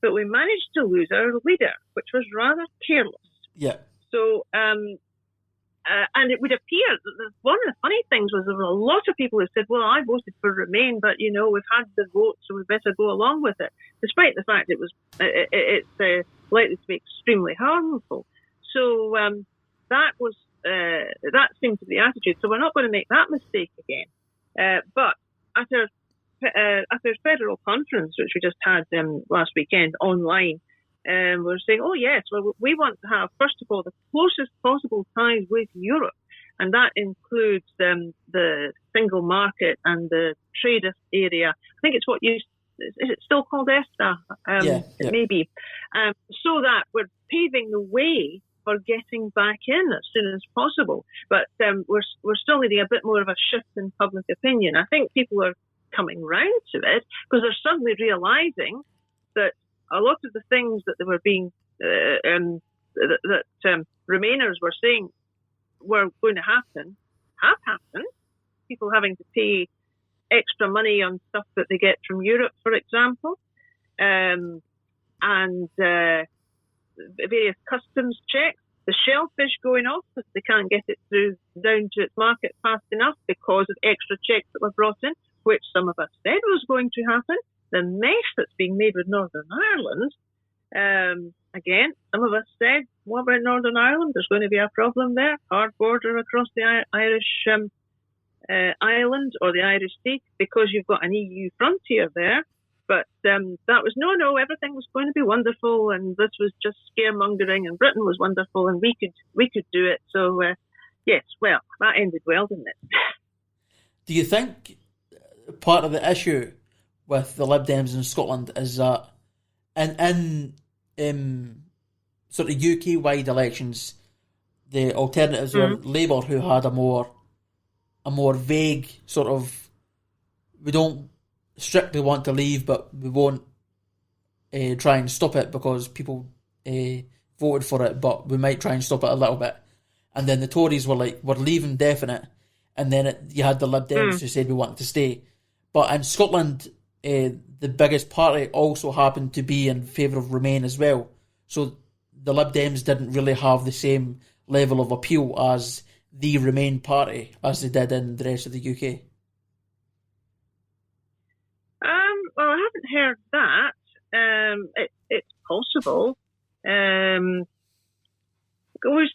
but we managed to lose our leader, which was rather careless. Yeah. So, and it would appear that one of the funny things was there were a lot of people who said, well, I voted for Remain, but, we've had the vote, so we better go along with it, despite the fact it's likely to be extremely harmful. So that seemed to be the attitude. So we're not going to make that mistake again. But at our federal conference, which we just had last weekend online, we were saying, we want to have, first of all, the closest possible ties with Europe. And that includes the single market and the trade area. I think it's is it still called EFTA? It may be. So that we're paving the way for getting back in as soon as possible. But we're still needing a bit more of a shift in public opinion. I think people are coming round to it because they're suddenly realising that a lot of the things that they were being Remainers were saying were going to happen have happened. People having to pay extra money on stuff that they get from Europe, for example, and various customs checks. The shellfish going off if they can't get it down to its market fast enough because of extra checks that were brought in, which some of us said was going to happen. The mess that's being made with Northern Ireland, again, some of us said, what about Northern Ireland? There's going to be a problem there. Hard border across the Irish island or the Irish Sea because you've got an EU frontier there. But that was, no, everything was going to be wonderful and this was just scaremongering and Britain was wonderful and we could do it. So, yes, well, that ended well, didn't it? Do you think part of the issue with the Lib Dems in Scotland is that in sort of UK-wide elections, the alternatives were Labour, who had a more vague sort of, we don't strictly want to leave, but we won't try and stop it because people voted for it, but we might try and stop it a little bit. And then the Tories were like, we're leaving definite, and then you had the Lib Dems who said we want to stay. But in Scotland, the biggest party also happened to be in favour of Remain as well. So the Lib Dems didn't really have the same level of appeal as the Remain party as they did in the rest of the UK. Well, I haven't heard that. It's possible. We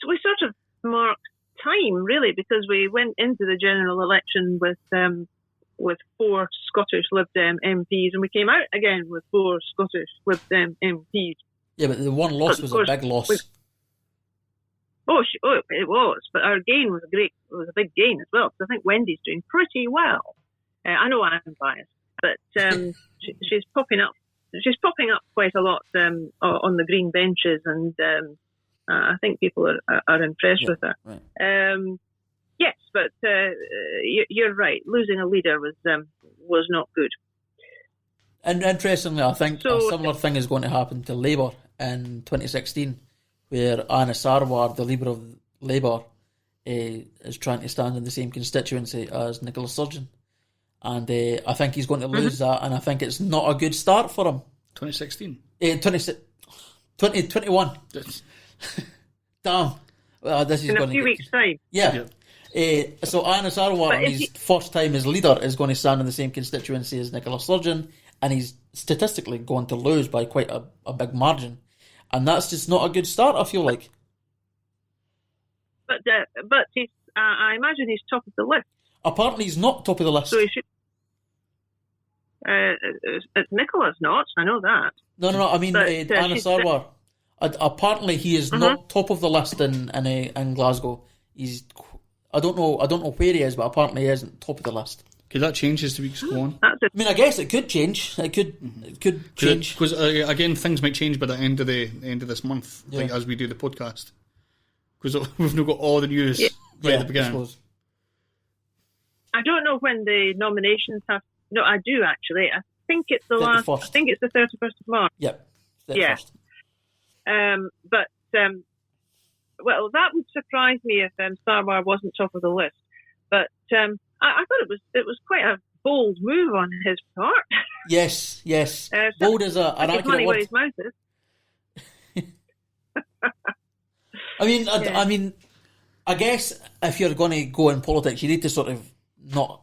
sort of marked time, really, because we went into the general election with 4 Scottish Lib Dem MPs, and we came out again with 4 Scottish Lib Dem MPs. Yeah, but the one loss was a big loss. It was, but our gain was a big gain as well, because I think Wendy's doing pretty well. I know I'm biased, but she's popping up. She's popping up quite a lot on the green benches, and I think people are impressed with her. Right. Yes, but you're right. Losing a leader was not good. And interestingly, I think So, a similar thing is going to happen to Labour in 2016, where Anna Sarwar, the leader of Labour, is trying to stand in the same constituency as Nicola Sturgeon. And I think he's going to lose that, and I think it's not a good start for him. 2016? 2021. Damn. Well, this is in going a few weeks' time. Yeah. So Anna Sarwar, on his first time as leader, is going to stand in the same constituency as Nicola Sturgeon, and he's statistically going to lose by quite a big margin. And that's just not a good start, I feel like. But he's, I imagine he's top of the list. Apparently he's not top of the list. So he should... Nicola's not, I know that. No, I mean Anna Sarwar. Apparently he is not top of the list in Glasgow. I don't know where he is, but apparently he isn't top of the list. Could that change as the weeks go on? I mean, I guess it could change. It could change because again, things might change by the end of this month, like as we do the podcast. Because we've not got all the news right at the beginning. I don't know when the nominations have. No, I do actually. I think it's the 31st. last. I think it's the 31st of March. Yep. 31st. Yeah. Well, that would surprise me if Sarwar wasn't top of the list. But I thought it was quite a bold move on his part. Yes. Bold is an accurate word. His mouth is. I mean, I guess if you're going to go in politics, you need to sort of not.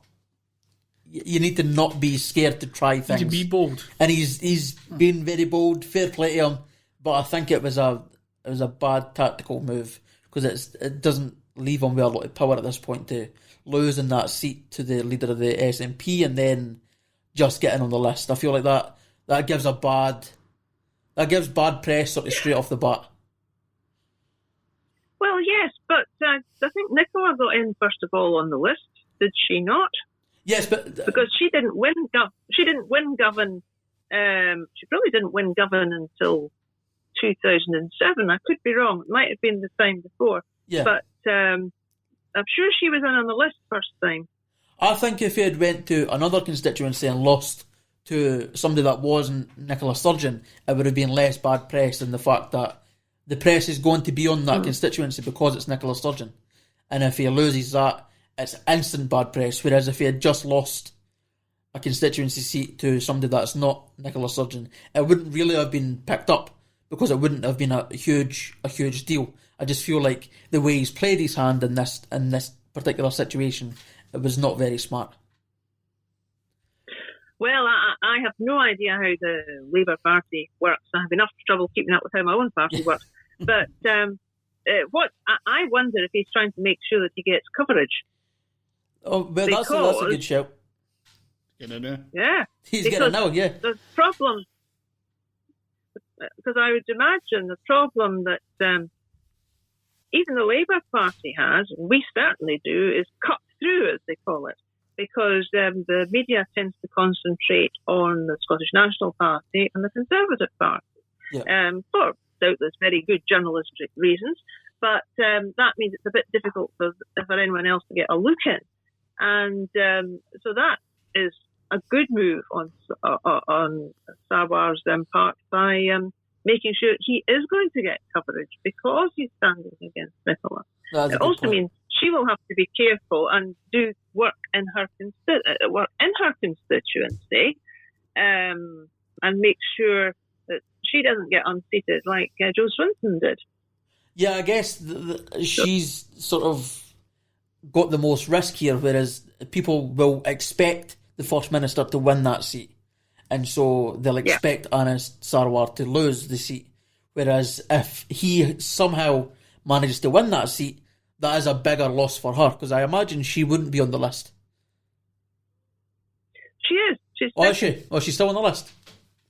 You need to not be scared to try things. To be bold, and he's been very bold. Fair play to him, but I think it was a bad tactical move because it doesn't leave him with a lot of power at this point to losing that seat to the leader of the SNP and then just getting on the list. I feel like that gives bad press sort of straight off the bat. Well, yes, but I think Nicola got in first of all on the list, did she not? Yes, but because she didn't win. She didn't win govern. She probably didn't win govern until 2007. I could be wrong. It might have been the time before. Yeah. But I'm sure she was in on the list first time. I think if he had went to another constituency and lost to somebody that wasn't Nicola Sturgeon, it would have been less bad press than the fact that the press is going to be on that constituency because it's Nicola Sturgeon. And if he loses that, it's instant bad press. Whereas if he had just lost a constituency seat to somebody that's not Nicola Sturgeon, it wouldn't really have been picked up because it wouldn't have been a huge deal. I just feel like the way he's played his hand in this particular situation, it was not very smart. Well, I have no idea how the Labour Party works. I have enough trouble keeping up with how my own party works. But what I wonder if he's trying to make sure that he gets coverage. Oh, well, that's a good shout. Get in there. Yeah. He's getting it now, yeah. The problem, because I would imagine the problem that even the Labour Party has, and we certainly do, is cut through, as they call it, because the media tends to concentrate on the Scottish National Party and the Conservative Party, for doubtless very good journalistic reasons, but that means it's a bit difficult for anyone else to get a look in. And so that is a good move on Sarwar's part by making sure he is going to get coverage because he's standing against Nicola. It also means she will have to be careful and do work in her constituency, and make sure that she doesn't get unseated like Jo Swinson did. Yeah, I guess she's sort of got the most risk here, whereas people will expect the First Minister to win that seat. And so they'll expect Anna Sarwar to lose the seat. Whereas if he somehow manages to win that seat, that is a bigger loss for her, because I imagine she wouldn't be on the list. She is. Is she? Oh, she's still on the list?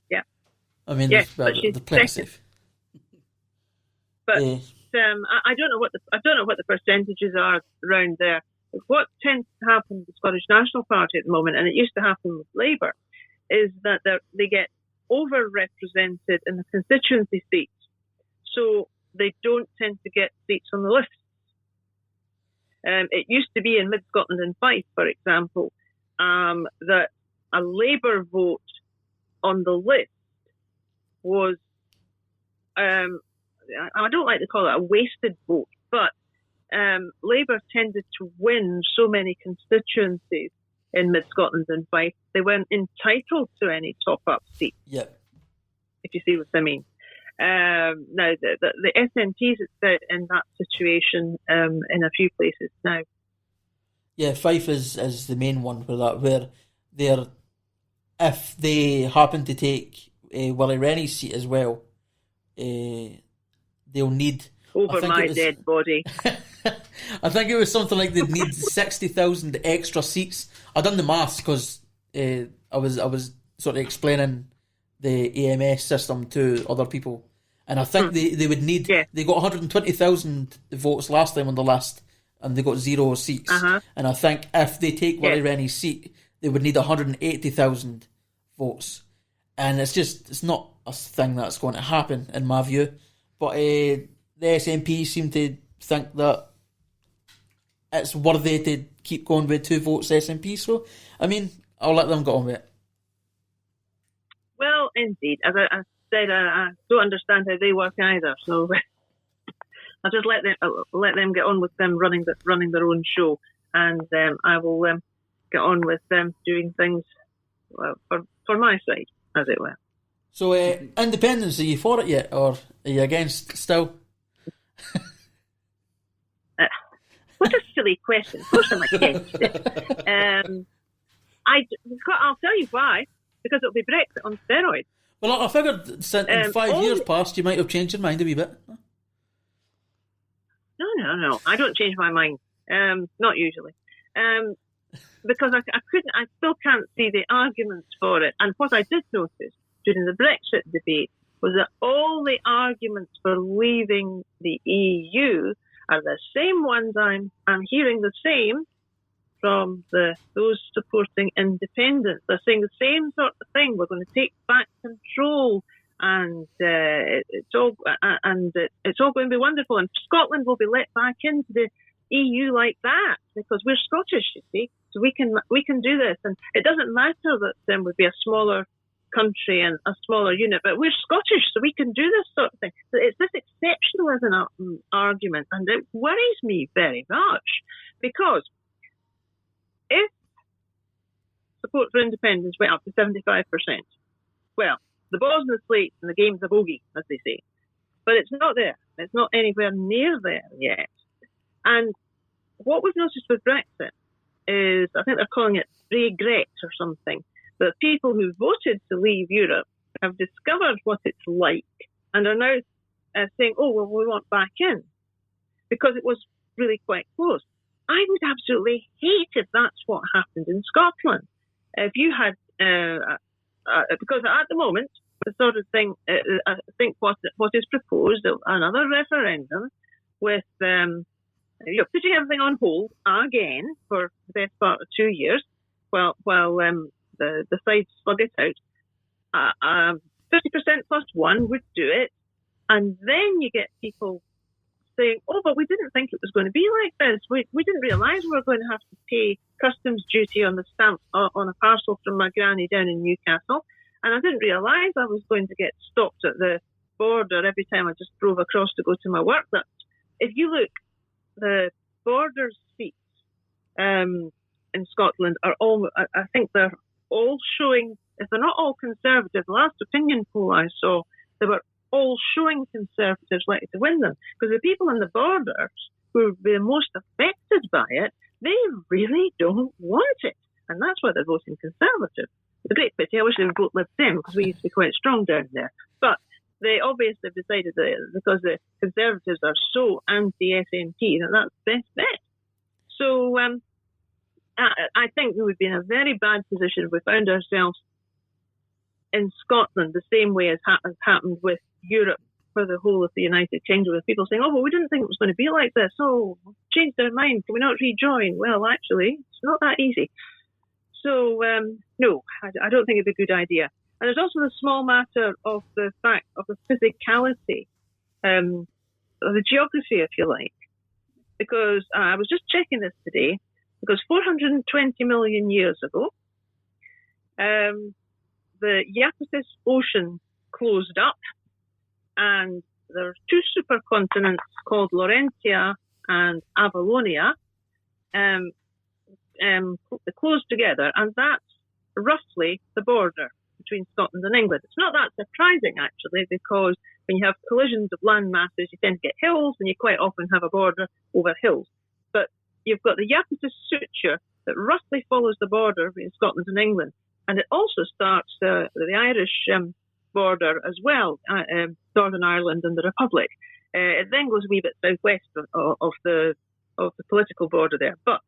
Yeah. I mean, yes, they're plenty safe. But I don't know what the percentages are around there. What tends to happen with the Scottish National Party at the moment, and it used to happen with Labour, is that they get overrepresented in the constituency seats. So they don't tend to get seats on the list. It used to be in Mid-Scotland and Fife, for example, that a Labour vote on the list was, I don't like to call it a wasted vote, but Labour tended to win so many constituencies in Mid-Scotland and Fife, they weren't entitled to any top-up seats. Yep. If you see what I mean. Now, the SNPs are in that situation in a few places now. Yeah, Fife is the main one where they're, if they happen to take Willie Rennie's seat as well, they'll need... Over my dead body. I think it was something like they'd need 60,000 extra seats. I done the maths because I was sort of explaining the AMS system to other people, and I think they would need. Yeah. They got 120,000 votes last time on the list, and they got 0 seats. And I think if they take Willie Rennie's seat, they would need 180,000 votes, and it's not a thing that's going to happen in my view. But the SNP seem to think that it's worthy to keep going with 2 votes SNP. So, I mean, I'll let them get on with it. Well, indeed. As I said, I don't understand how they work either. So I'll just let them get on with them running their own show, and I will get on with them doing things for my side, as it were. So, independence, are you for it yet, or are you against still? What a silly question. Of course I'm against it. I'll tell you why. Because it'll be Brexit on steroids. Well, I figured in 5 years past, you might have changed your mind a wee bit. No. I don't change my mind. Not usually. Because I still can't see the arguments for it. And what I did notice during the Brexit debate was that all the arguments for leaving the EU are the same ones I'm hearing the same from those supporting independence. They're saying the same sort of thing. We're going to take back control, and it's all going to be wonderful. And Scotland will be let back into the EU like that because we're Scottish, you see. So we can do this, and it doesn't matter that there would be a smaller country and a smaller unit, but we're Scottish, so we can do this sort of thing. So it's this exceptionalism argument, and it worries me very much because if support for independence went up to 75%, well, the ball's in the slate and the game's a bogey, as they say. But it's not there. It's not anywhere near there yet. And what we've noticed with Brexit is, I think they're calling it regret or something, that people who voted to leave Europe have discovered what it's like and are now saying, oh, well, we want back in, because it was really quite close. I would absolutely hate if that's what happened in Scotland. If you had, because at the moment, the sort of thing, I think what is proposed, another referendum with you're putting everything on hold again for the best part of 2 years, while the sides slug it out. 50% plus one would do it, and then you get people saying, oh, but we didn't think it was going to be like this. We didn't realise we were going to have to pay customs duty on the stamp on a parcel from my granny down in Newcastle, and I didn't realise I was going to get stopped at the border every time I just drove across to go to my work. That if you look, the border seats in Scotland are all, I think they're all showing, if they're not all Conservative, the last opinion poll I saw, they were all showing Conservatives likely to win them. Because the people in the borders who will be the most affected by it, they really don't want it. And that's why they're voting Conservative. It's a great pity. I wish they would vote Lib Dem, because we used to be quite strong down there. But they obviously have decided that because the Conservatives are so anti-SNP that that's the best bet. So I think we would be in a very bad position if we found ourselves in Scotland the same way as has happened with Europe for the whole of the United Kingdom, with people saying, oh, well, we didn't think it was going to be like this. Oh, changed our mind. Can we not rejoin? Well, actually, it's not that easy. So, no, I don't think it'd be a good idea. And there's also the small matter of the fact of the physicality the geography, if you like, because I was just checking this today, because 420 million years ago, the Iapetus Ocean closed up, and there are two supercontinents called Laurentia and Avalonia closed together, and that's roughly the border between Scotland and England. It's not that surprising, actually, because when you have collisions of land masses, you tend to get hills, and you quite often have a border over hills. But you've got the Iapetus suture that roughly follows the border between Scotland and England, and it also starts the Irish border as well, Northern Ireland and the Republic. It then goes a wee bit southwest of the political border there. But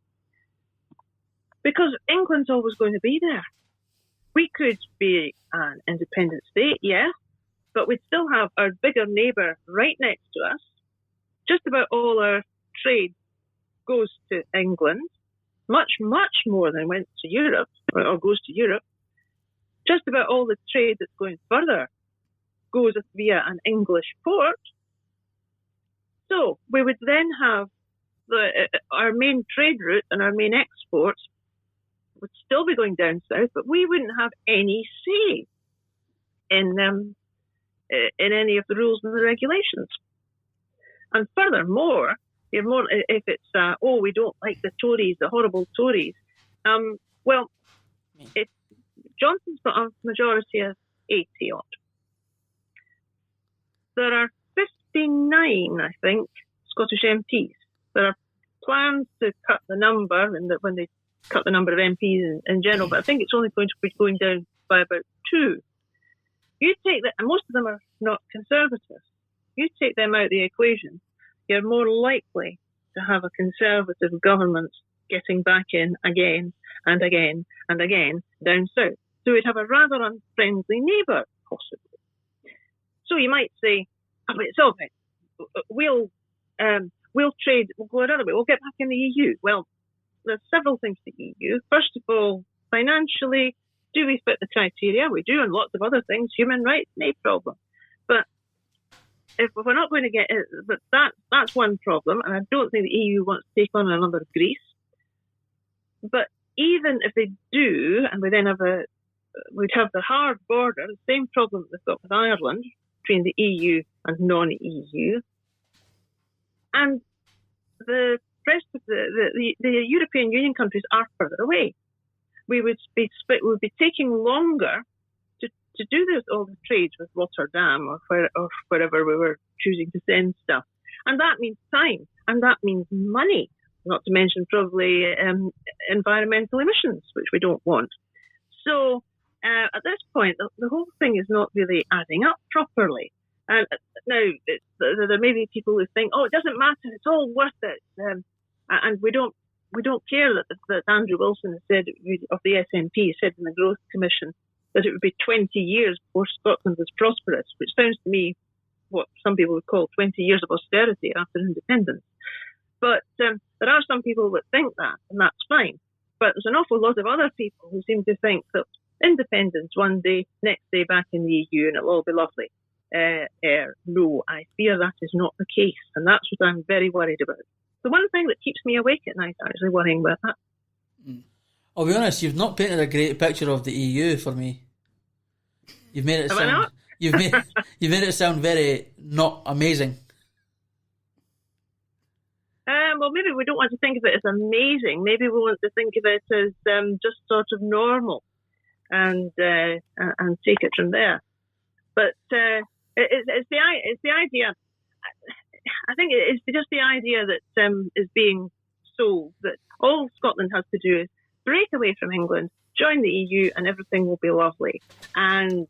because England's always going to be there, we could be an independent state, yeah, but we'd still have our bigger neighbour right next to us. Just about all our trade goes to England, much, much more than went to Europe, or goes to Europe. Just about all the trade that's going further goes via an English port. So we would then have our main trade route and our main exports would still be going down south, but we wouldn't have any say in any of the rules and the regulations. And furthermore, if it's we don't like the Tories, the horrible Tories. Well, if Johnson's got a majority of 80 odd, there are 59, I think, Scottish MPs. There are plans to cut the number, when they cut the number of MPs in general, but I think it's only going to be going down by about 2. You take that, and most of them are not Conservatives. You take them out of the equation, you're more likely to have a Conservative government getting back in again and again and again down south. So we'd have a rather unfriendly neighbour, possibly. So you might say, it's all right. We'll trade, we'll go another way, we'll get back in the EU. Well, there's several things to the EU. First of all, financially, do we fit the criteria? We do, and lots of other things. Human rights, no problem. But if we're not going to get it, but that's one problem, and I don't think the EU wants to take on another Greece. But even if they do, and we then we'd have the hard border, the same problem they've got with Ireland, between the EU and non-EU, and the rest of the European Union countries are further away. We would be taking longer to do all the trades with Rotterdam or wherever we were choosing to send stuff, and that means time, and that means money. Not to mention probably environmental emissions, which we don't want. So at this point, the whole thing is not really adding up properly. And now there may be people who think, "Oh, it doesn't matter; it's all worth it," and we don't care that Andrew Wilson has said of the SNP said in the Growth Commission that it would be 20 years before Scotland was prosperous, which sounds to me what some people would call 20 years of austerity after independence. But there are some people that think that, and that's fine. But there's an awful lot of other people who seem to think that independence one day, next day back in the EU, and it'll all be lovely. No, I fear that is not the case, and that's what I'm very worried about. The one thing that keeps me awake at night, actually, worrying about that. I'll be honest, you've not painted a great picture of the EU for me. You've made it sound. You've made it sound very not amazing. Well, maybe we don't want to think of it as amazing. Maybe we want to think of it as just sort of normal, and take it from there. But it's the idea. I think it's just the idea that is being sold, that all Scotland has to do is break away from England, join the EU, and everything will be lovely. And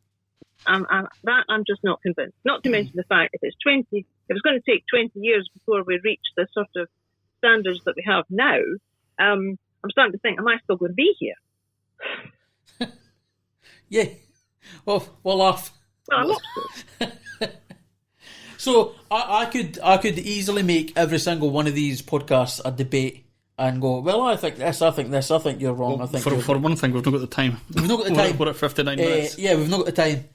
that I'm just not convinced. Not to mention the fact if it's going to take 20 years before we reach the sort of standards that we have now, I'm starting to think, am I still going to be here? Yeah. Well, we'll laugh. Well, I hope so. So I could easily make every single one of these podcasts a debate and go, well, I think this, I think this, I think you're wrong. Well, for one thing, we've not got the time. We've not got the time. We're at 59 minutes. Yeah, we've not got the time.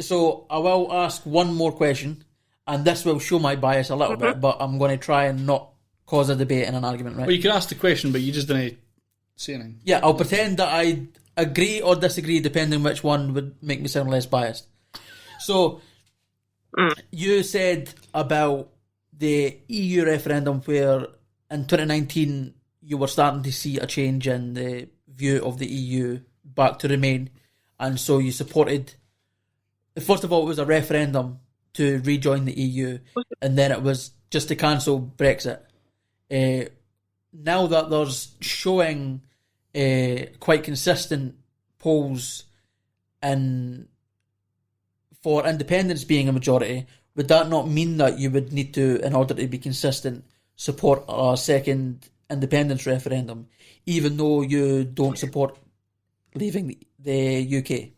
So I will ask one more question, and this will show my bias a little bit, but I'm going to try and not cause a debate and an argument, right? Well, you can ask the question, but you just didn't say anything. Yeah, I'll pretend that I agree or disagree depending which one would make me sound less biased. So, you said about the EU referendum where in 2019 you were starting to see a change in the view of the EU back to remain, and so you supported, first of all, it was a referendum to rejoin the EU, and then it was just to cancel Brexit. Now that there's showing quite consistent polls for independence being a majority, would that not mean that you would need to, in order to be consistent, support a second independence referendum, even though you don't support leaving the UK?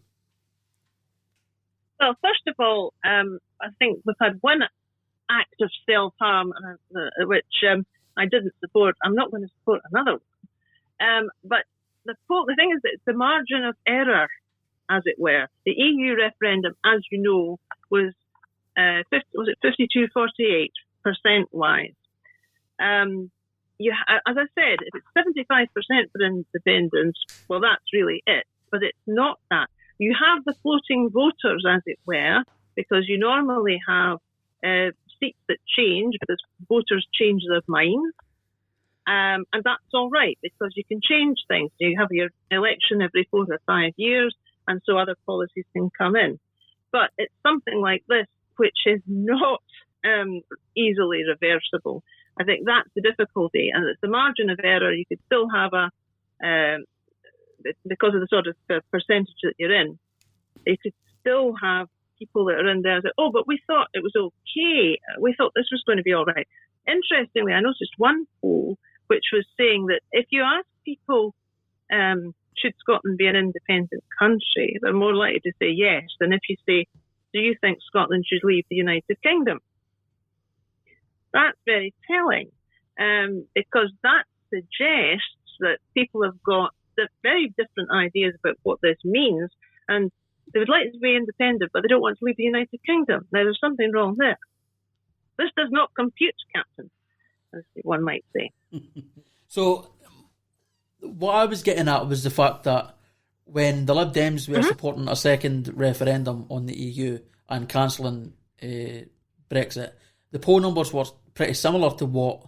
Well, first of all, I think we've had one act of self-harm, which I didn't support. I'm not going to support another one. But the thing is that it's the margin of error, as it were. The EU referendum, as you know, was 52-48% wise. As I said, if it's 75% for independence, well, that's really it. But it's not that. You have the floating voters, as it were, because you normally have seats that change because voters change their minds. And that's all right because you can change things. You have your election every 4 or 5 years, and so other policies can come in. But it's something like this, which is not easily reversible. I think that's the difficulty, and it's the margin of error. You could still have because of the sort of percentage that you're in, you could still have people that are in there that, but we thought it was okay. We thought this was going to be all right. Interestingly, I noticed one poll which was saying that if you ask people, should Scotland be an independent country, they're more likely to say yes than if you say, do you think Scotland should leave the United Kingdom? That's very telling, because that suggests that people have got very different ideas about what this means, and they would like to be independent, but they don't want to leave the United Kingdom. Now, there's something wrong there. This does not compute, Captain, as one might say. So, what I was getting at was the fact that when the Lib Dems were supporting a second referendum on the EU and cancelling Brexit, the poll numbers were pretty similar to what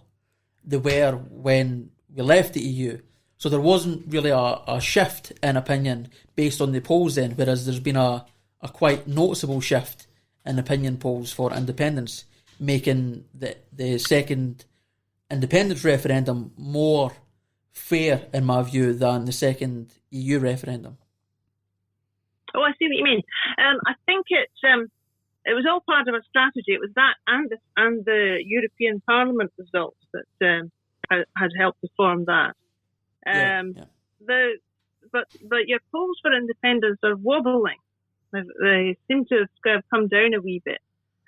they were when we left the EU. So there wasn't really a shift in opinion based on the polls then, whereas there's been a quite noticeable shift in opinion polls for independence, making the second independence referendum more fair, in my view, than the second EU referendum. Oh, I see what you mean. I think it was all part of a strategy. It was that and the European Parliament results that had helped to form that. But your polls for independence are wobbling. They seem to have come down a wee bit,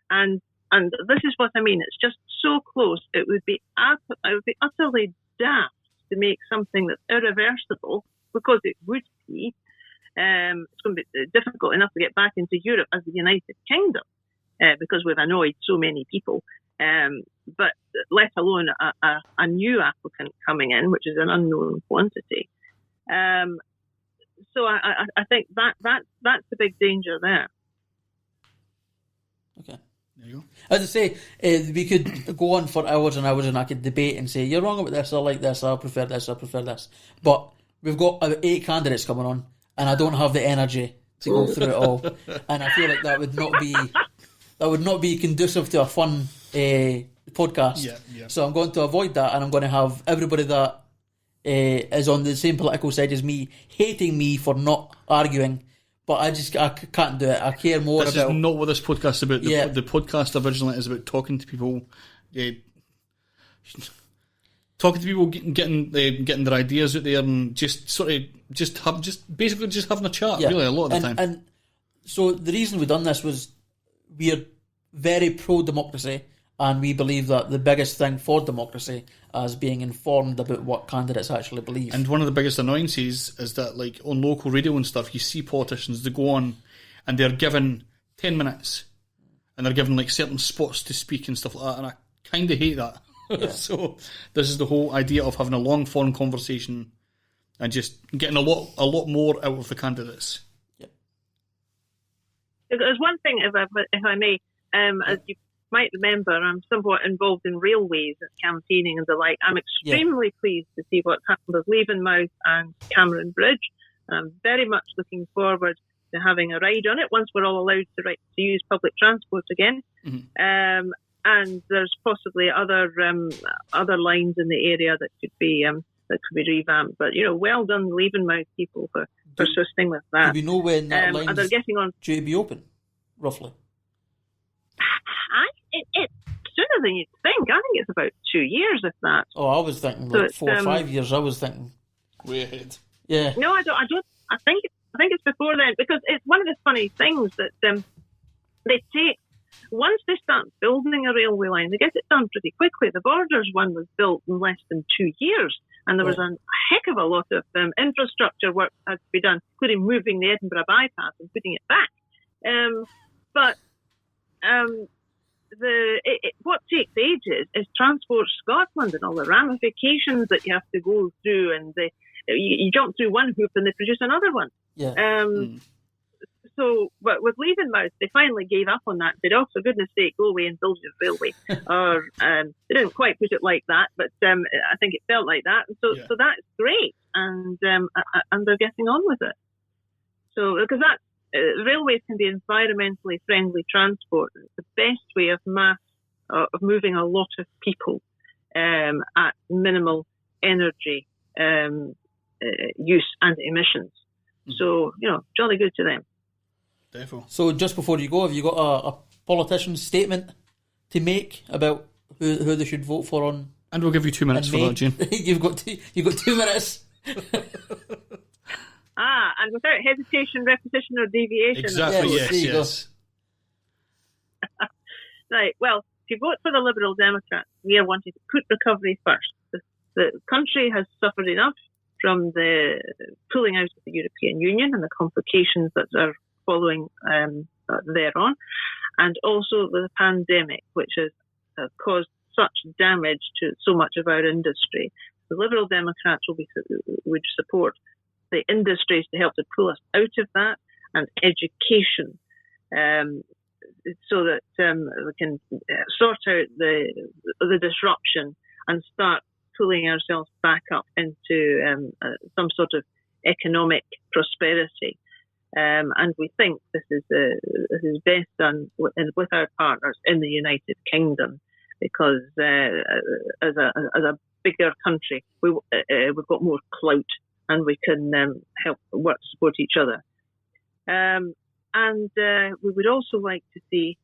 and this is what I mean. It's just so close. It would be utterly daft to make something that's irreversible, because it would be. It's going to be difficult enough to get back into Europe as the United Kingdom, because we've annoyed so many people. But let alone a new applicant coming in, which is an unknown quantity. So I think that's the big danger there. Okay. There you go. As I say, we could go on for hours and hours and I could debate and say, you're wrong about this, I like this, I prefer this, I prefer this. But we've got 8 candidates coming on and I don't have the energy to go through it all. And I feel like that would not be conducive to a fun podcast. Yeah. So I'm going to avoid that, and I'm going to have everybody that is on the same political side as me hating me for not arguing. But I can't do it. I care more about... This is not what this podcast is about. The podcast originally is about talking to people, getting their ideas out there, and basically having a chat. Yeah. Really, a lot of the time. And so the reason we've done this was we're very pro-democracy, and we believe that the biggest thing for democracy is being informed about what candidates actually believe. And one of the biggest annoyances is that, like, on local radio and stuff, you see politicians that go on and they're given 10 minutes and they're given like certain spots to speak and stuff like that, and I kind of hate that. Yeah. So this is the whole idea of having a long form conversation and just getting a lot more out of the candidates. Yep. There's one thing, if I may, as you might remember, I'm somewhat involved in railways and campaigning and the like. I'm extremely pleased to see what's happened with Leavenmouth and Cameron Bridge. I'm very much looking forward to having a ride on it once we're all allowed to use public transport again. Mm-hmm. And there's possibly other lines in the area that could be revamped. But well done, Leavenmouth people, for persisting with that. Do we know when that line's and they're getting on due to be open, roughly? It's sooner than you'd think. I think it's about 2 years, if that. Oh, I was thinking like 4 or 5 years. I was thinking way ahead. Yeah. No, I don't. I think it's before then, because it's one of the funny things that they take. Once they start building a railway line, they get it done pretty quickly. The Borders one was built in less than 2 years, and there was a heck of a lot of infrastructure work that had to be done, including moving the Edinburgh bypass and putting it back. What takes ages is Transport Scotland and all the ramifications that you have to go through, and you jump through one hoop and they produce another one. Yeah. So, but with Leavenmouth, they finally gave up on that. They said, "Oh, for goodness sake, go away and build your railway." Or they didn't quite put it like that, but I think it felt like that. So that's great, and they're getting on with it. So, because railways can be environmentally friendly transport. It's the best way of moving a lot of people at minimal energy use and emissions. So, jolly good to them. Definitely. So just before you go, have you got a politician's statement to make about who they should vote for on? And we'll give you 2 minutes for that, Jane. You've got 2 minutes. And without hesitation, repetition, or deviation. Exactly, yes. Right, well, if you vote for the Liberal Democrats, we are wanting to put recovery first. The country has suffered enough from the pulling out of the European Union and the complications that are following thereon, and also the pandemic, which has caused such damage to so much of our industry. The Liberal Democrats would support the industries to help to pull us out of that, and education, so that we can sort out the disruption and start pulling ourselves back up into some sort of economic prosperity. And we think this is best done with our partners in the United Kingdom, because as a bigger country, we've got more clout, and we can help work to support each other. And we would also like to see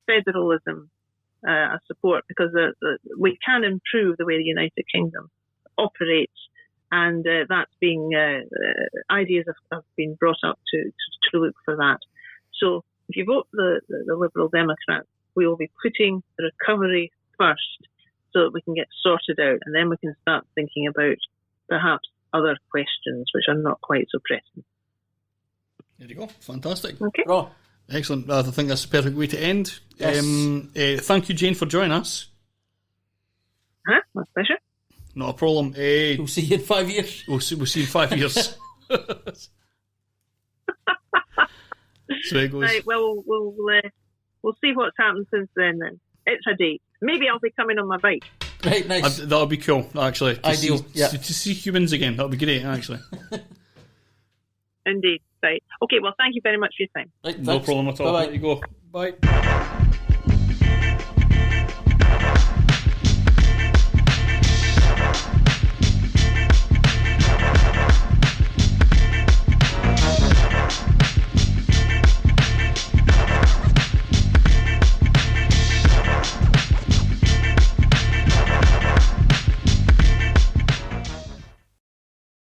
federalism as support, because we can improve the way the United Kingdom operates, and that's being ideas have been brought up to look for that. So if you vote the Liberal Democrats, we will be putting the recovery first, so that we can get sorted out, and then we can start thinking about perhaps other questions which are not quite so pressing. There you go. Fantastic. Okay. Oh. Excellent. I think that's the perfect way to end. Yes. Thank you, Jane, for joining us. My pleasure. Not a problem. We'll see you in 5 years. We'll see you in 5 years. So it goes. Right, well, we'll see what's happened since then. It's a date. Maybe I'll be coming on my bike. Right, nice. That'll be cool, actually. Ideal. To see humans again. That'll be great, actually. Indeed. Right. Okay, well, thank you very much for your time. Right, no problem at all. Bye-bye. There you go. Bye.